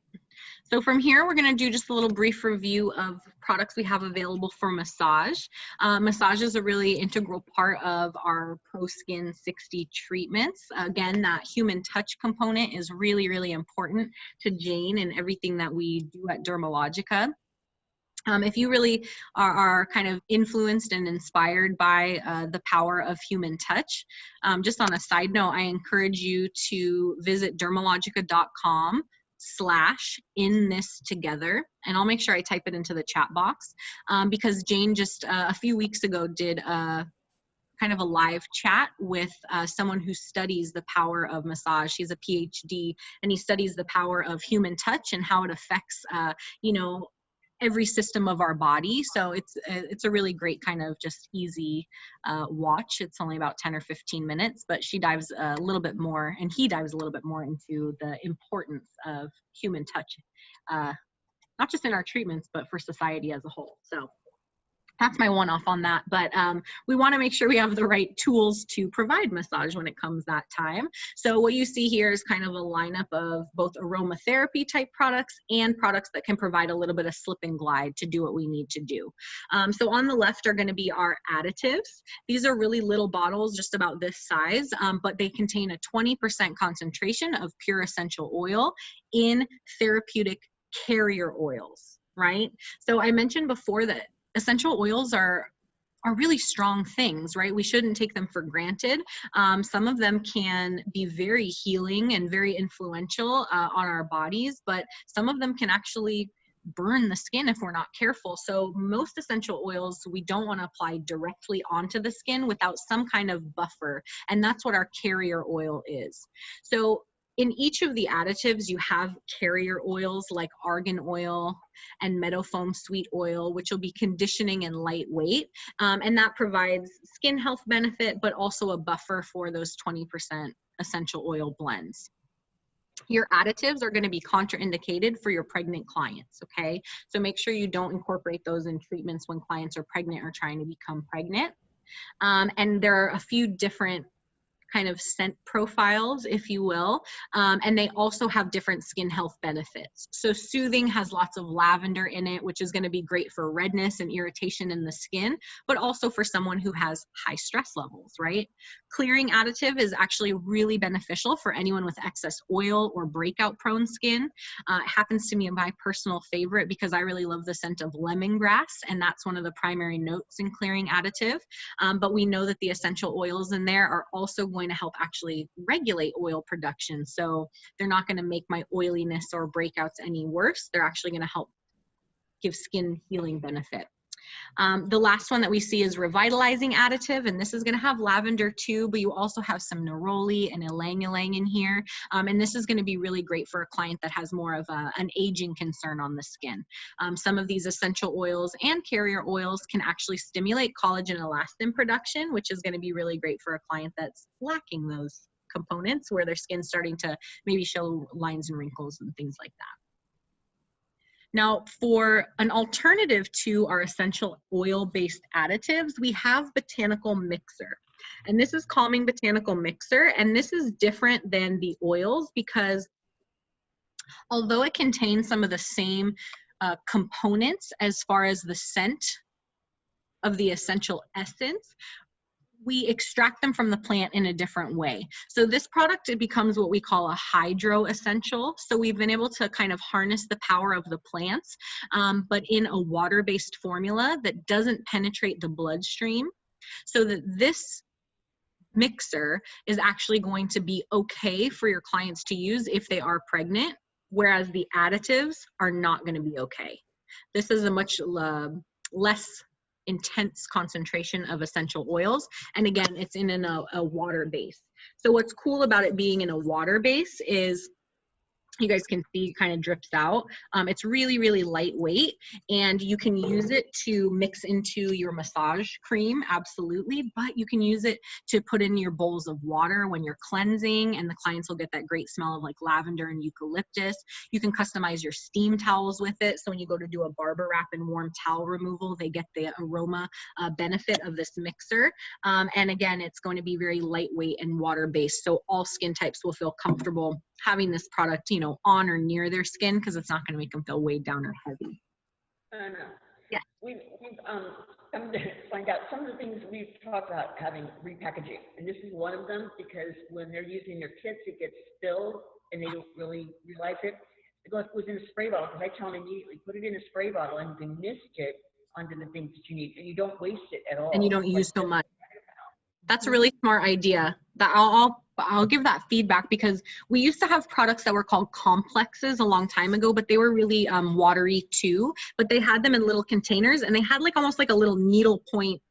so from here, we're gonna do just a little brief review of products we have available for massage. Massage is a really integral part of our Pro Skin 60 treatments. Again, that human touch component is really, really important to Jane and everything that we do at Dermalogica. If you really are kind of influenced and inspired by the power of human touch, just on a side note, I encourage you to visit dermalogica.com/inthistogether, and I'll make sure I type it into the chat box, because Jane just a few weeks ago did a kind of a live chat with someone who studies the power of massage. He's a PhD, and he studies the power of human touch and how it affects, you know, every system of our body. So it's a really great kind of just easy watch. It's only about 10 or 15 minutes, but she dives a little bit more, and he dives a little bit more into the importance of human touch, not just in our treatments, but for society as a whole. So that's my one-off on that, but we want to make sure we have the right tools to provide massage when it comes that time. So what you see here is kind of a lineup of both aromatherapy type products and products that can provide a little bit of slip and glide to do what we need to do. So on the left are going to be our additives. These are really little bottles, just about this size, but they contain a 20% concentration of pure essential oil in therapeutic carrier oils, right? So I mentioned before that essential oils are really strong things, right? We shouldn't take them for granted. Some of them can be very healing and very influential on our bodies, but some of them can actually burn the skin if we're not careful. So most essential oils we don't want to apply directly onto the skin without some kind of buffer, and that's what our carrier oil is. So in each of the additives, you have carrier oils like argan oil and meadow foam sweet oil, which will be conditioning and lightweight. And that provides skin health benefit, but also a buffer for those 20% essential oil blends. Your additives are going to be contraindicated for your pregnant clients, okay? So make sure you don't incorporate those in treatments when clients are pregnant or trying to become pregnant. And there are a few different kind of scent profiles, if you will, and they also have different skin health benefits. So soothing has lots of lavender in it, which is going to be great for redness and irritation in the skin, but also for someone who has high stress levels, right? Clearing additive is actually really beneficial for anyone with excess oil or breakout prone skin. It happens to be my personal favorite because I really love the scent of lemongrass, and that's one of the primary notes in clearing additive. But we know that the essential oils in there are also going to help actually regulate oil production. So they're not going to make my oiliness or breakouts any worse. They're actually going to help give skin healing benefit. The last one that we see is revitalizing additive, and this is going to have lavender too, but you also have some neroli and ylang-ylang in here. And this is going to be really great for a client that has more of an aging concern on the skin. Some of these essential oils and carrier oils can actually stimulate collagen elastin production, which is going to be really great for a client that's lacking those components where their skin's starting to maybe show lines and wrinkles and things like that. Now, for an alternative to our essential oil-based additives, we have Botanical Mixer. And this is Calming Botanical Mixer, and this is different than the oils because although it contains some of the same components as far as the scent of the essential essence, we extract them from the plant in a different way. So this product, it becomes what we call a hydro essential. So we've been able to kind of harness the power of the plants, but in a water-based formula that doesn't penetrate the bloodstream. So that this mixer is actually going to be okay for your clients to use if they are pregnant, whereas the additives are not going to be okay. This is a much less intense concentration of essential oils. And again, it's in a water base. So what's cool about it being in a water base is you guys can see it kind of drips out. It's really, really lightweight, and you can use it to mix into your massage cream, absolutely, but you can use it to put in your bowls of water when you're cleansing, and the clients will get that great smell of like lavender and eucalyptus. You can customize your steam towels with it, so when you go to do a Barber wrap and warm towel removal, they get the aroma benefit of this mixer. And again, it's going to be very lightweight and water-based, so all skin types will feel comfortable having this product, you know, on or near their skin, because it's not going to make them feel weighed down or heavy. I know. Yeah. We've come to find out some of the things we've talked about having repackaging, and this is one of them, because when they're using their kits, it gets spilled and they don't really realize it. It goes in a spray bottle, because I tell them immediately, put it in a spray bottle and you can mist it onto the things that you need, and you don't waste it at all. And you don't use so much. That's a really smart idea. That I'll give that feedback, because we used to have products that were called complexes a long time ago, but they were really watery too. But they had them in little containers, and they had like almost like a little needle point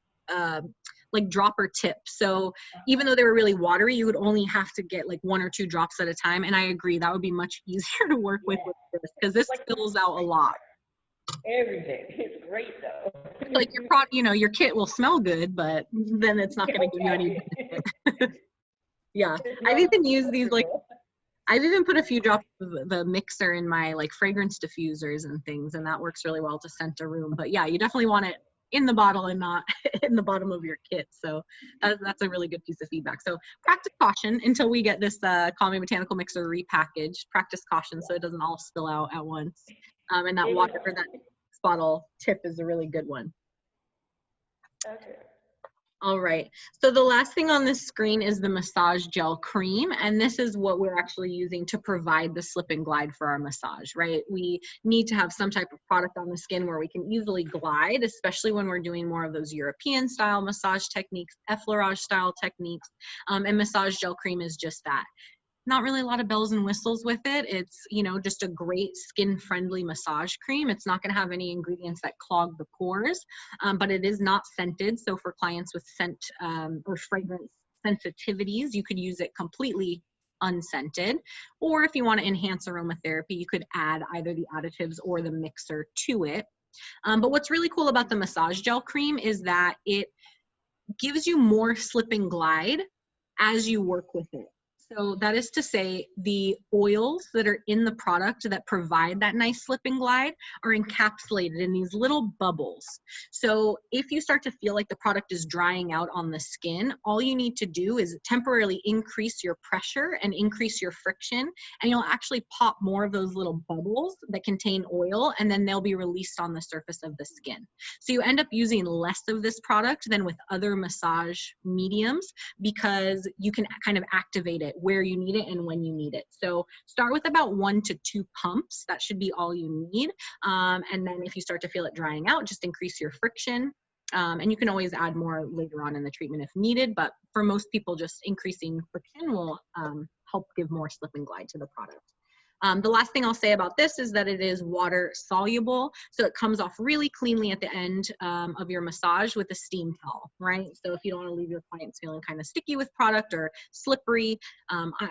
like dropper tip. So even though they were really watery, you would only have to get like 1 or 2 drops at a time. And I agree, that would be much easier to work with this, because this spills out a lot. Everything. It's great though. Like your product, you know, your kit will smell good, but then it's not going to give you any benefit. Yeah, I've even used these, like, I've even put a few drops of the mixer in my like fragrance diffusers and things, and that works really well to scent a room. But yeah, you definitely want it in the bottle and not in the bottom of your kit. So that's a really good piece of feedback. So practice caution until we get this Calming Botanical Mixer repackaged. Practice caution so it doesn't all spill out at once. And that water, or that bottle tip is a really good one. Okay. All right, so the last thing on this screen is the massage gel cream, and this is what we're actually using to provide the slip and glide for our massage, right? We need to have some type of product on the skin where we can easily glide, especially when we're doing more of those European style massage techniques, effleurage style techniques, and massage gel cream is just that. not really a lot of bells and whistles with it. It's, you know, just a great skin-friendly massage cream. It's not going to have any ingredients that clog the pores, but it is not scented. So for clients with scent or fragrance sensitivities, you could use it completely unscented. Or if you want to enhance aromatherapy, you could add either the additives or the mixer to it. But what's really cool about the massage gel cream is that it gives you more slip and glide as you work with it. So that is to say, the oils that are in the product that provide that nice slip and glide are encapsulated in these little bubbles. So if you start to feel like the product is drying out on the skin, all you need to do is temporarily increase your pressure and increase your friction, and you'll actually pop more of those little bubbles that contain oil, and then they'll be released on the surface of the skin. So you end up using less of this product than with other massage mediums, because you can kind of activate it where you need it and when you need it. So start with about 1 to 2 pumps. That should be all you need. And then if you start to feel it drying out, just increase your friction. And you can always add more later on in the treatment if needed. But for most people, just increasing friction will help give more slip and glide to the product. The last thing I'll say about this is that it is water soluble, so it comes off really cleanly at the end of your massage with a steam towel, right? So if you don't want to leave your clients feeling kind of sticky with product or slippery,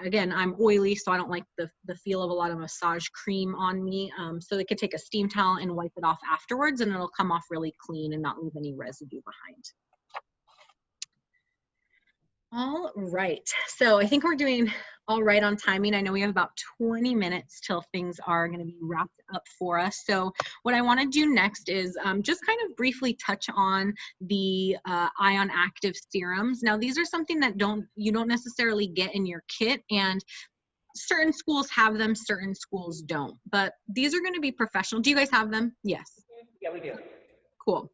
again, I'm oily, so I don't like the feel of a lot of massage cream on me. So they could take a steam towel and wipe it off afterwards, and it'll come off really clean and not leave any residue behind. All right, so I think we're doing all right on timing. I know we have about 20 minutes till things are going to be wrapped up for us. So what I want to do next is just kind of briefly touch on the ion active serums. Now, these are something that you don't necessarily get in your kit, and certain schools have them, certain schools don't. But these are going to be professional. Do you guys have them? Yes. Yeah, we do. Cool.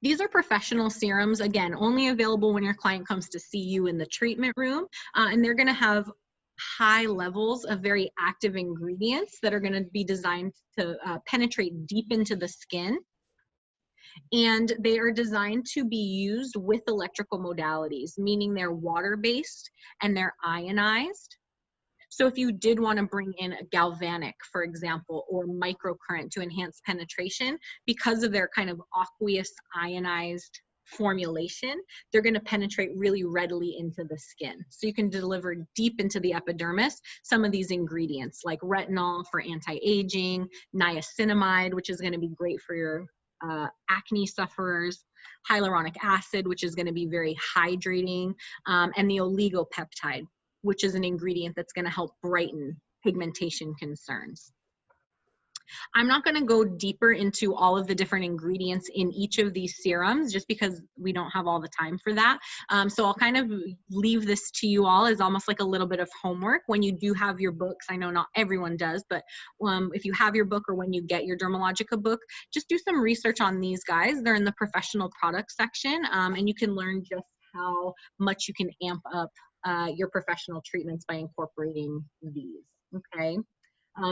These are professional serums, again, only available when your client comes to see you in the treatment room, and they're going to have high levels of very active ingredients that are going to be designed to penetrate deep into the skin. And they are designed to be used with electrical modalities, meaning they're water-based and they're ionized. So if you did want to bring in a galvanic, for example, or microcurrent to enhance penetration, because of their kind of aqueous ionized formulation, they're going to penetrate really readily into the skin. So you can deliver deep into the epidermis some of these ingredients like retinol for anti-aging, niacinamide, which is going to be great for your acne sufferers, hyaluronic acid, which is going to be very hydrating, and the oligopeptide, which is an ingredient that's going to help brighten pigmentation concerns. I'm not going to go deeper into all of the different ingredients in each of these serums just because we don't have all the time for that. So I'll kind of leave this to you all as almost like a little bit of homework when you do have your books. I know not everyone does, but if you have your book or when you get your Dermalogica book, just do some research on these guys. They're in the professional product section, and you can learn just how much you can amp up your professional treatments by incorporating these, okay?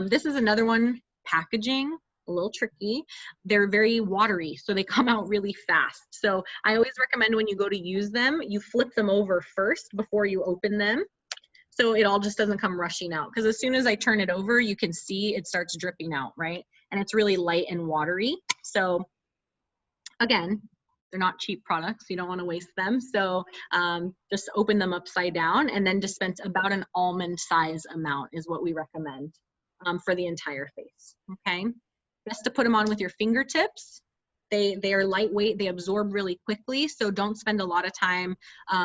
This is another one, packaging, a little tricky. They're very watery, so they come out really fast. So I always recommend when you go to use them, you flip them over first before you open them, so it all just doesn't come rushing out. Because as soon as I turn it over, you can see it starts dripping out, right? And it's really light and watery. So again, they're not cheap products. You don't want to waste them. So just open them upside down and then dispense about an almond size amount is what we recommend for the entire face, okay? Best to put them on with your fingertips. They are lightweight, they absorb really quickly, so don't spend a lot of time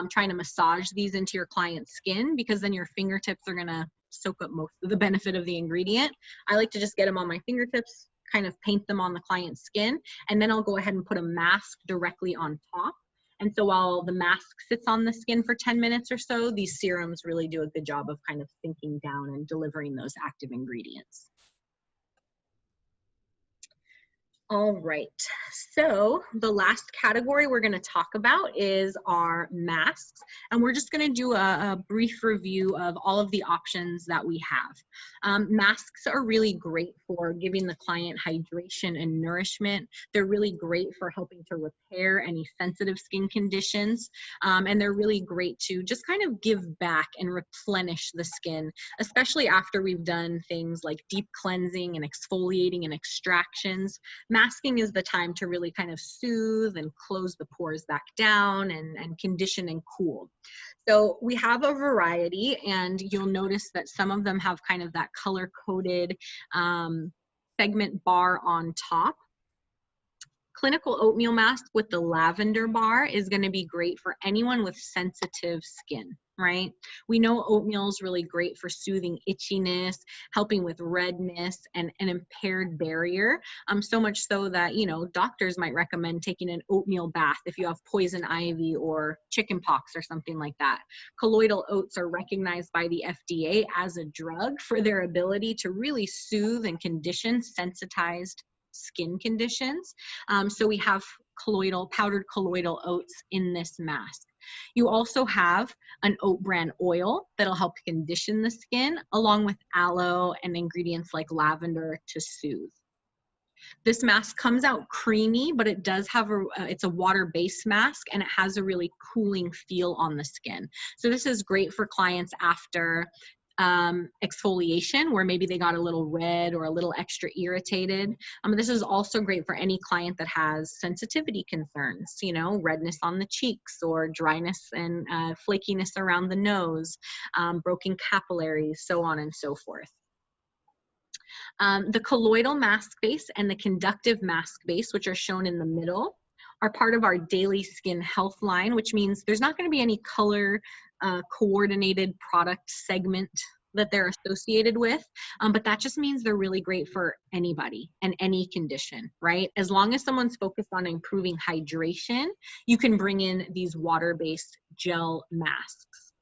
trying to massage these into your client's skin, because then your fingertips are gonna soak up most of the benefit of the ingredient. I like to just get them on my fingertips, kind of paint them on the client's skin, and then I'll go ahead and put a mask directly on top. And so while the mask sits on the skin for 10 minutes or so, these serums really do a good job of kind of sinking down and delivering those active ingredients. All right, so the last category we're going to talk about is our masks, and we're just going to do a brief review of all of the options that we have. Masks are really great for giving the client hydration and nourishment. They're really great for helping to repair any sensitive skin conditions, and they're really great to just kind of give back and replenish the skin, especially after we've done things like deep cleansing and exfoliating and extractions. Masking is the time to really kind of soothe and close the pores back down and condition and cool. So we have a variety, and you'll notice that some of them have kind of that color-coded segment bar on top. Clinical oatmeal mask with the lavender bar is going to be great for anyone with sensitive skin, right? We know oatmeal is really great for soothing itchiness, helping with redness and an impaired barrier. So much so that, you know, doctors might recommend taking an oatmeal bath if you have poison ivy or chicken pox or something like that. Colloidal oats are recognized by the FDA as a drug for their ability to really soothe and condition sensitized skin conditions. So we have powdered colloidal oats in this mask. You also have an oat bran oil that'll help condition the skin, along with aloe and ingredients like lavender to soothe. This mask comes out creamy, but it does have it's a water-based mask, and it has a really cooling feel on the skin. So this is great for clients after exfoliation, where maybe they got a little red or a little extra irritated. This is also great for any client that has sensitivity concerns, you know, redness on the cheeks or dryness and flakiness around the nose, broken capillaries, so on and so forth. The colloidal mask base and the conductive mask base, which are shown in the middle, are part of our daily skin health line, which means there's not going to be any color coordinated product segment that they're associated with, but that just means they're really great for anybody and any condition, right? As long as someone's focused on improving hydration, you can bring in these water-based gel masks.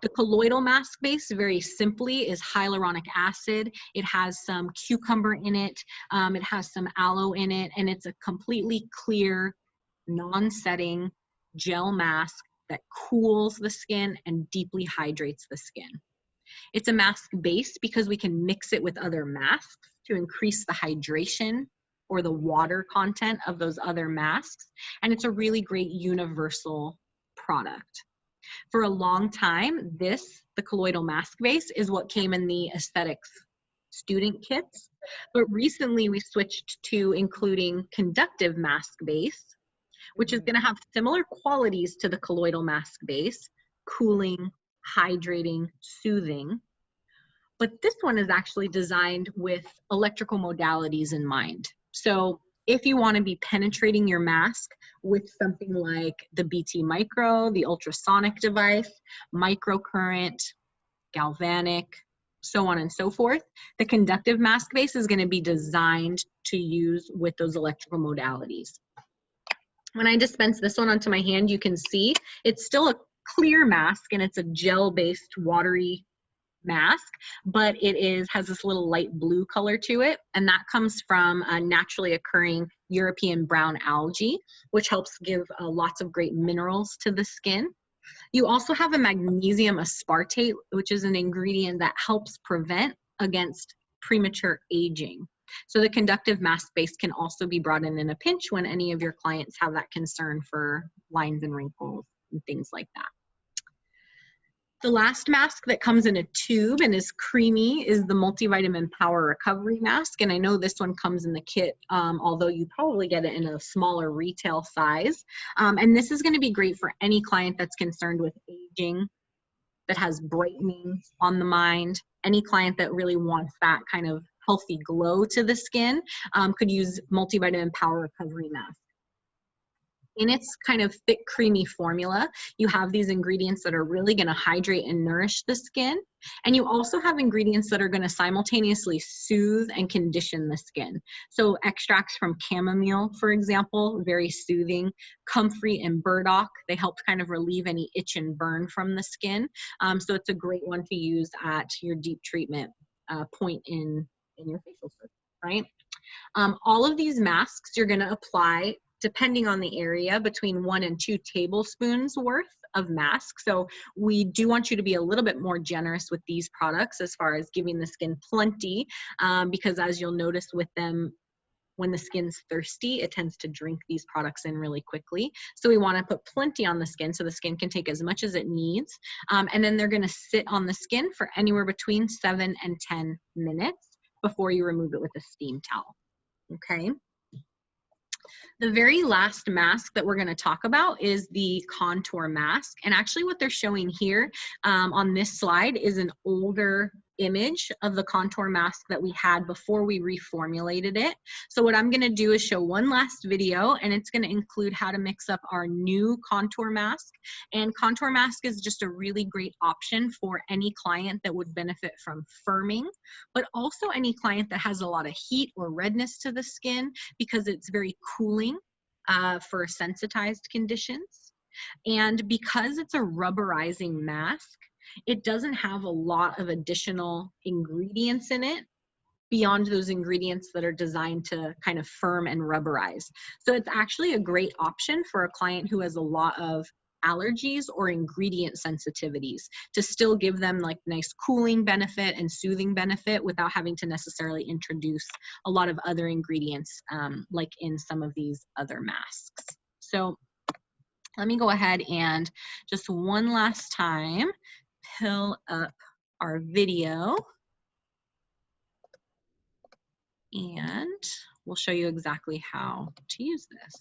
The colloidal mask base, very simply, is hyaluronic acid. It has some cucumber in it. It has some aloe in it, and it's a completely clear, non-setting gel mask that cools the skin and deeply hydrates the skin. It's a mask base because we can mix it with other masks to increase the hydration or the water content of those other masks. And it's a really great universal product. For a long time, the colloidal mask base, is what came in the aesthetics student kits. But recently we switched to including conductive mask base, which is going to have similar qualities to the colloidal mask base: cooling, hydrating, soothing. But this one is actually designed with electrical modalities in mind. So if you want to be penetrating your mask with something like the BT Micro, the ultrasonic device, microcurrent, galvanic, so on and so forth, the conductive mask base is going to be designed to use with those electrical modalities. When I dispense this one onto my hand, you can see it's still a clear mask, and it's a gel-based watery mask, but it has this little light blue color to it, and that comes from a naturally occurring European brown algae, which helps give lots of great minerals to the skin. You also have a magnesium aspartate, which is an ingredient that helps prevent against premature aging. So the conductive mask base can also be brought in a pinch when any of your clients have that concern for lines and wrinkles and things like that. The last mask that comes in a tube and is creamy is the Multivitamin Power Recovery Mask. And I know this one comes in the kit, although you probably get it in a smaller retail size. And this is going to be great for any client that's concerned with aging, that has brightening on the mind. Any client that really wants that kind of healthy glow to the skin could use Multivitamin Power Recovery Mask. In its kind of thick, creamy formula, you have these ingredients that are really going to hydrate and nourish the skin. And you also have ingredients that are going to simultaneously soothe and condition the skin. So extracts from chamomile, for example, very soothing. Comfrey and burdock, they help kind of relieve any itch and burn from the skin. So it's a great one to use at your deep treatment point in your facial surgery. right? All of these masks you're going to apply, depending on the area, between 1 and 2 tablespoons worth of mask. So we do want you to be a little bit more generous with these products as far as giving the skin plenty, because as you'll notice with them, when the skin's thirsty, it tends to drink these products in really quickly. So we want to put plenty on the skin so the skin can take as much as it needs. And then they're going to sit on the skin for anywhere between 7 and 10 minutes before you remove it with a steam towel. Okay. The very last mask that we're going to talk about is the contour mask. And actually what they're showing here on this slide is an older image of the contour mask that we had before we reformulated it. So what I'm going to do is show one last video, and it's going to include how to mix up our new contour mask. And contour mask is just a really great option for any client that would benefit from firming, but also any client that has a lot of heat or redness to the skin, because it's very cooling for sensitized conditions. And because it's a rubberizing mask, it doesn't have a lot of additional ingredients in it beyond those ingredients that are designed to kind of firm and rubberize. So it's actually a great option for a client who has a lot of allergies or ingredient sensitivities, to still give them like nice cooling benefit and soothing benefit without having to necessarily introduce a lot of other ingredients like in some of these other masks. So let me go ahead and just one last time pull up our video, and we'll show you exactly how to use this.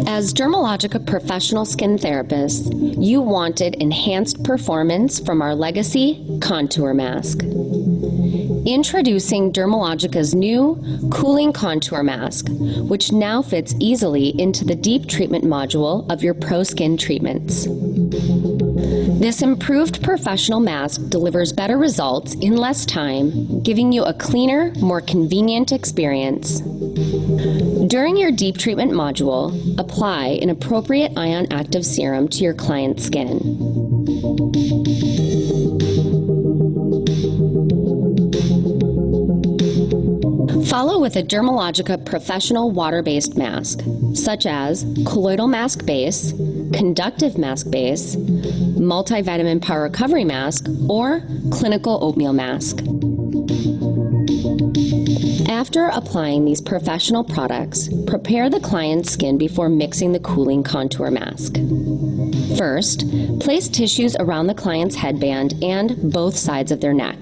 As Dermalogica professional skin therapists, you wanted enhanced performance from our legacy contour mask. Introducing Dermalogica's new Cooling Contour Mask, which now fits easily into the deep treatment module of your Pro Skin treatments. This improved professional mask delivers better results in less time, giving you a cleaner, more convenient experience. During your deep treatment module, apply an appropriate ion active serum to your client's skin. Follow with a Dermalogica professional water-based mask, such as colloidal mask base, conductive mask base, multivitamin power recovery mask, or clinical oatmeal mask. After applying these professional products, prepare the client's skin before mixing the cooling contour mask. First, place tissues around the client's headband and both sides of their neck.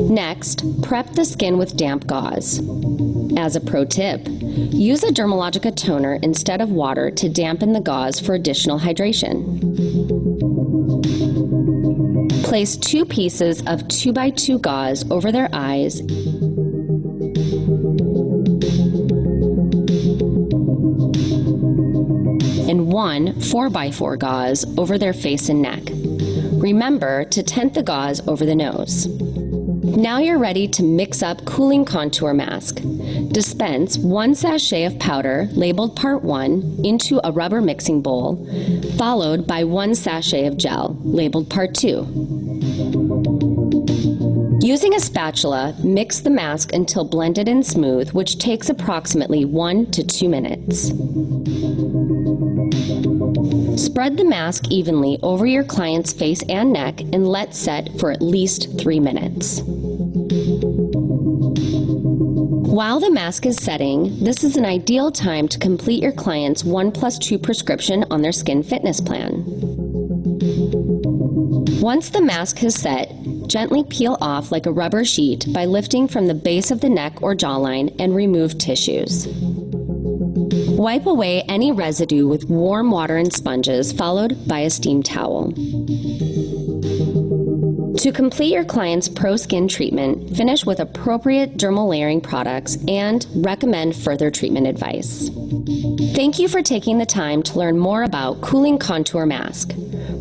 Next, prep the skin with damp gauze. As a pro tip, use a Dermalogica toner instead of water to dampen the gauze for additional hydration. Place 2 pieces of 2x2 gauze over their eyes and 1 4x4 gauze over their face and neck. Remember to tent the gauze over the nose. Now you're ready to mix up Cooling Contour Mask. Dispense 1 sachet of powder labeled Part 1 into a rubber mixing bowl, followed by 1 sachet of gel labeled Part 2. Using a spatula, mix the mask until blended and smooth, which takes approximately 1 to 2 minutes. Spread the mask evenly over your client's face and neck and let set for at least 3 minutes. While the mask is setting, this is an ideal time to complete your client's 1+2 prescription on their skin fitness plan. Once the mask has set, gently peel off like a rubber sheet by lifting from the base of the neck or jawline and remove tissues. Wipe away any residue with warm water and sponges, followed by a steam towel. To complete your client's Pro Skin treatment, finish with appropriate dermal layering products and recommend further treatment advice. Thank you for taking the time to learn more about Cooling Contour Mask.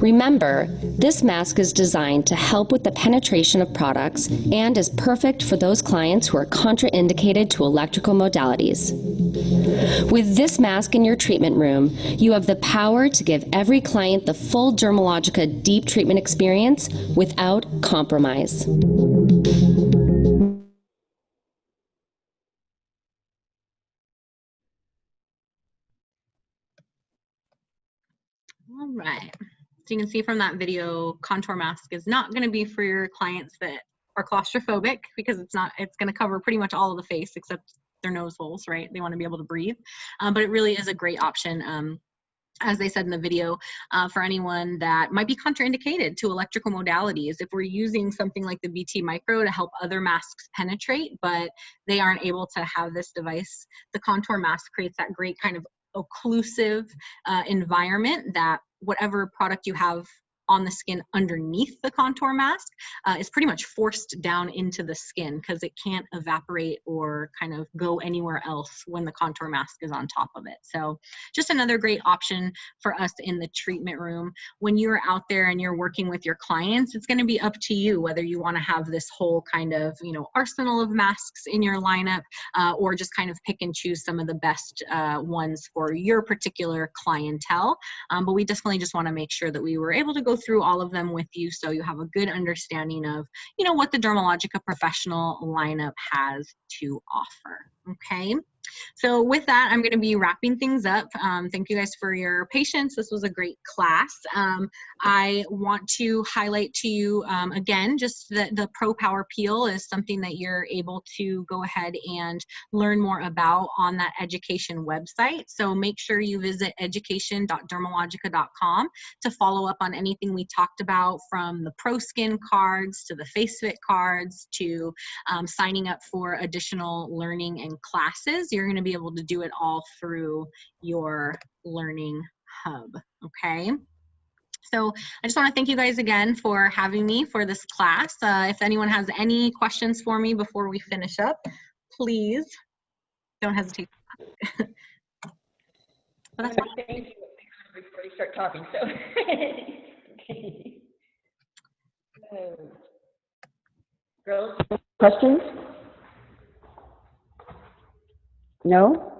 Remember, this mask is designed to help with the penetration of products and is perfect for those clients who are contraindicated to electrical modalities. With this mask in your treatment room, you have the power to give every client the full Dermalogica deep treatment experience without compromise. All right. So you can see from that video, contour mask is not going to be for your clients that are claustrophobic, because it's going to cover pretty much all of the face except their nose holes, right? They want to be able to breathe. But it really is a great option, as they said in the video, for anyone that might be contraindicated to electrical modalities. If we're using something like the BT Micro to help other masks penetrate, but they aren't able to have this device, the contour mask creates that great kind of occlusive environment that whatever product you have on the skin underneath the contour mask is pretty much forced down into the skin, because it can't evaporate or kind of go anywhere else when the contour mask is on top of it. So just another great option for us in the treatment room. When you're out there and you're working with your clients, it's going to be up to you whether you want to have this whole kind of, you know, arsenal of masks in your lineup, or just kind of pick and choose some of the best ones for your particular clientele. But we definitely just want to make sure that we were able to go through all of them with you, so you have a good understanding of, you know, what the Dermalogica professional lineup has to offer. Okay. So with that, I'm going to be wrapping things up. Thank you guys for your patience. This was a great class. I want to highlight to you again, just that the Pro Power Peel is something that you're able to go ahead and learn more about on that education website. So make sure you visit education.dermalogica.com to follow up on anything we talked about, from the Pro Skin cards to the Face Fit cards to signing up for additional learning and classes. You're going to be able to do it all through your learning hub. Okay. So I just want to thank you guys again for having me for this class. If anyone has any questions for me before we finish up, please don't hesitate. But that's thank you before you start talking. So, girls, Questions? No?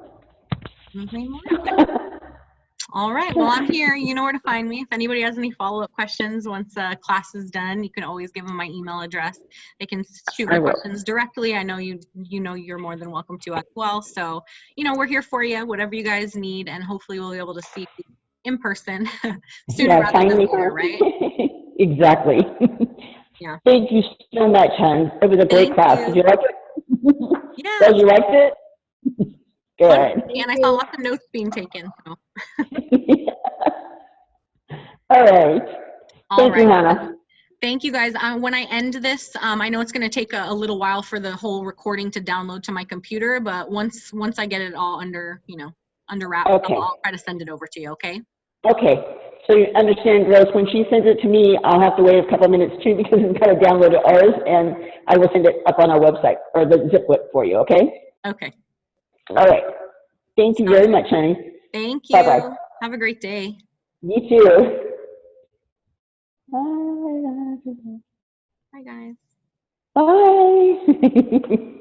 All right, well, I'm here. You know where to find me. If anybody has any follow-up questions once class is done, you can always give them my email address. They can shoot me questions directly. I know you're more than welcome to as well. So, you know, we're here for you, whatever you guys need, and hopefully we'll be able to see you in person sooner rather than later, right? Exactly. Yeah. Thank you so much, hon. It was a great class. Did you like it? Yeah. So you liked it? Good. And I saw lots of notes being taken. So. All right. Thank you, Hannah. Thank you, guys. When I end this, I know it's going to take a little while for the whole recording to download to my computer, but once I get it all under wraps, okay. I'll try to send it over to you, okay? Okay. So you understand, girls, when she sends it to me, I'll have to wait a couple of minutes too, because it's got to download to ours, and I will send it up on our website, or the ziplet for you, okay? Okay. All right. Thank you very much, honey. Thank you. Bye-bye. Have a great day. You too. Bye, guys. Bye.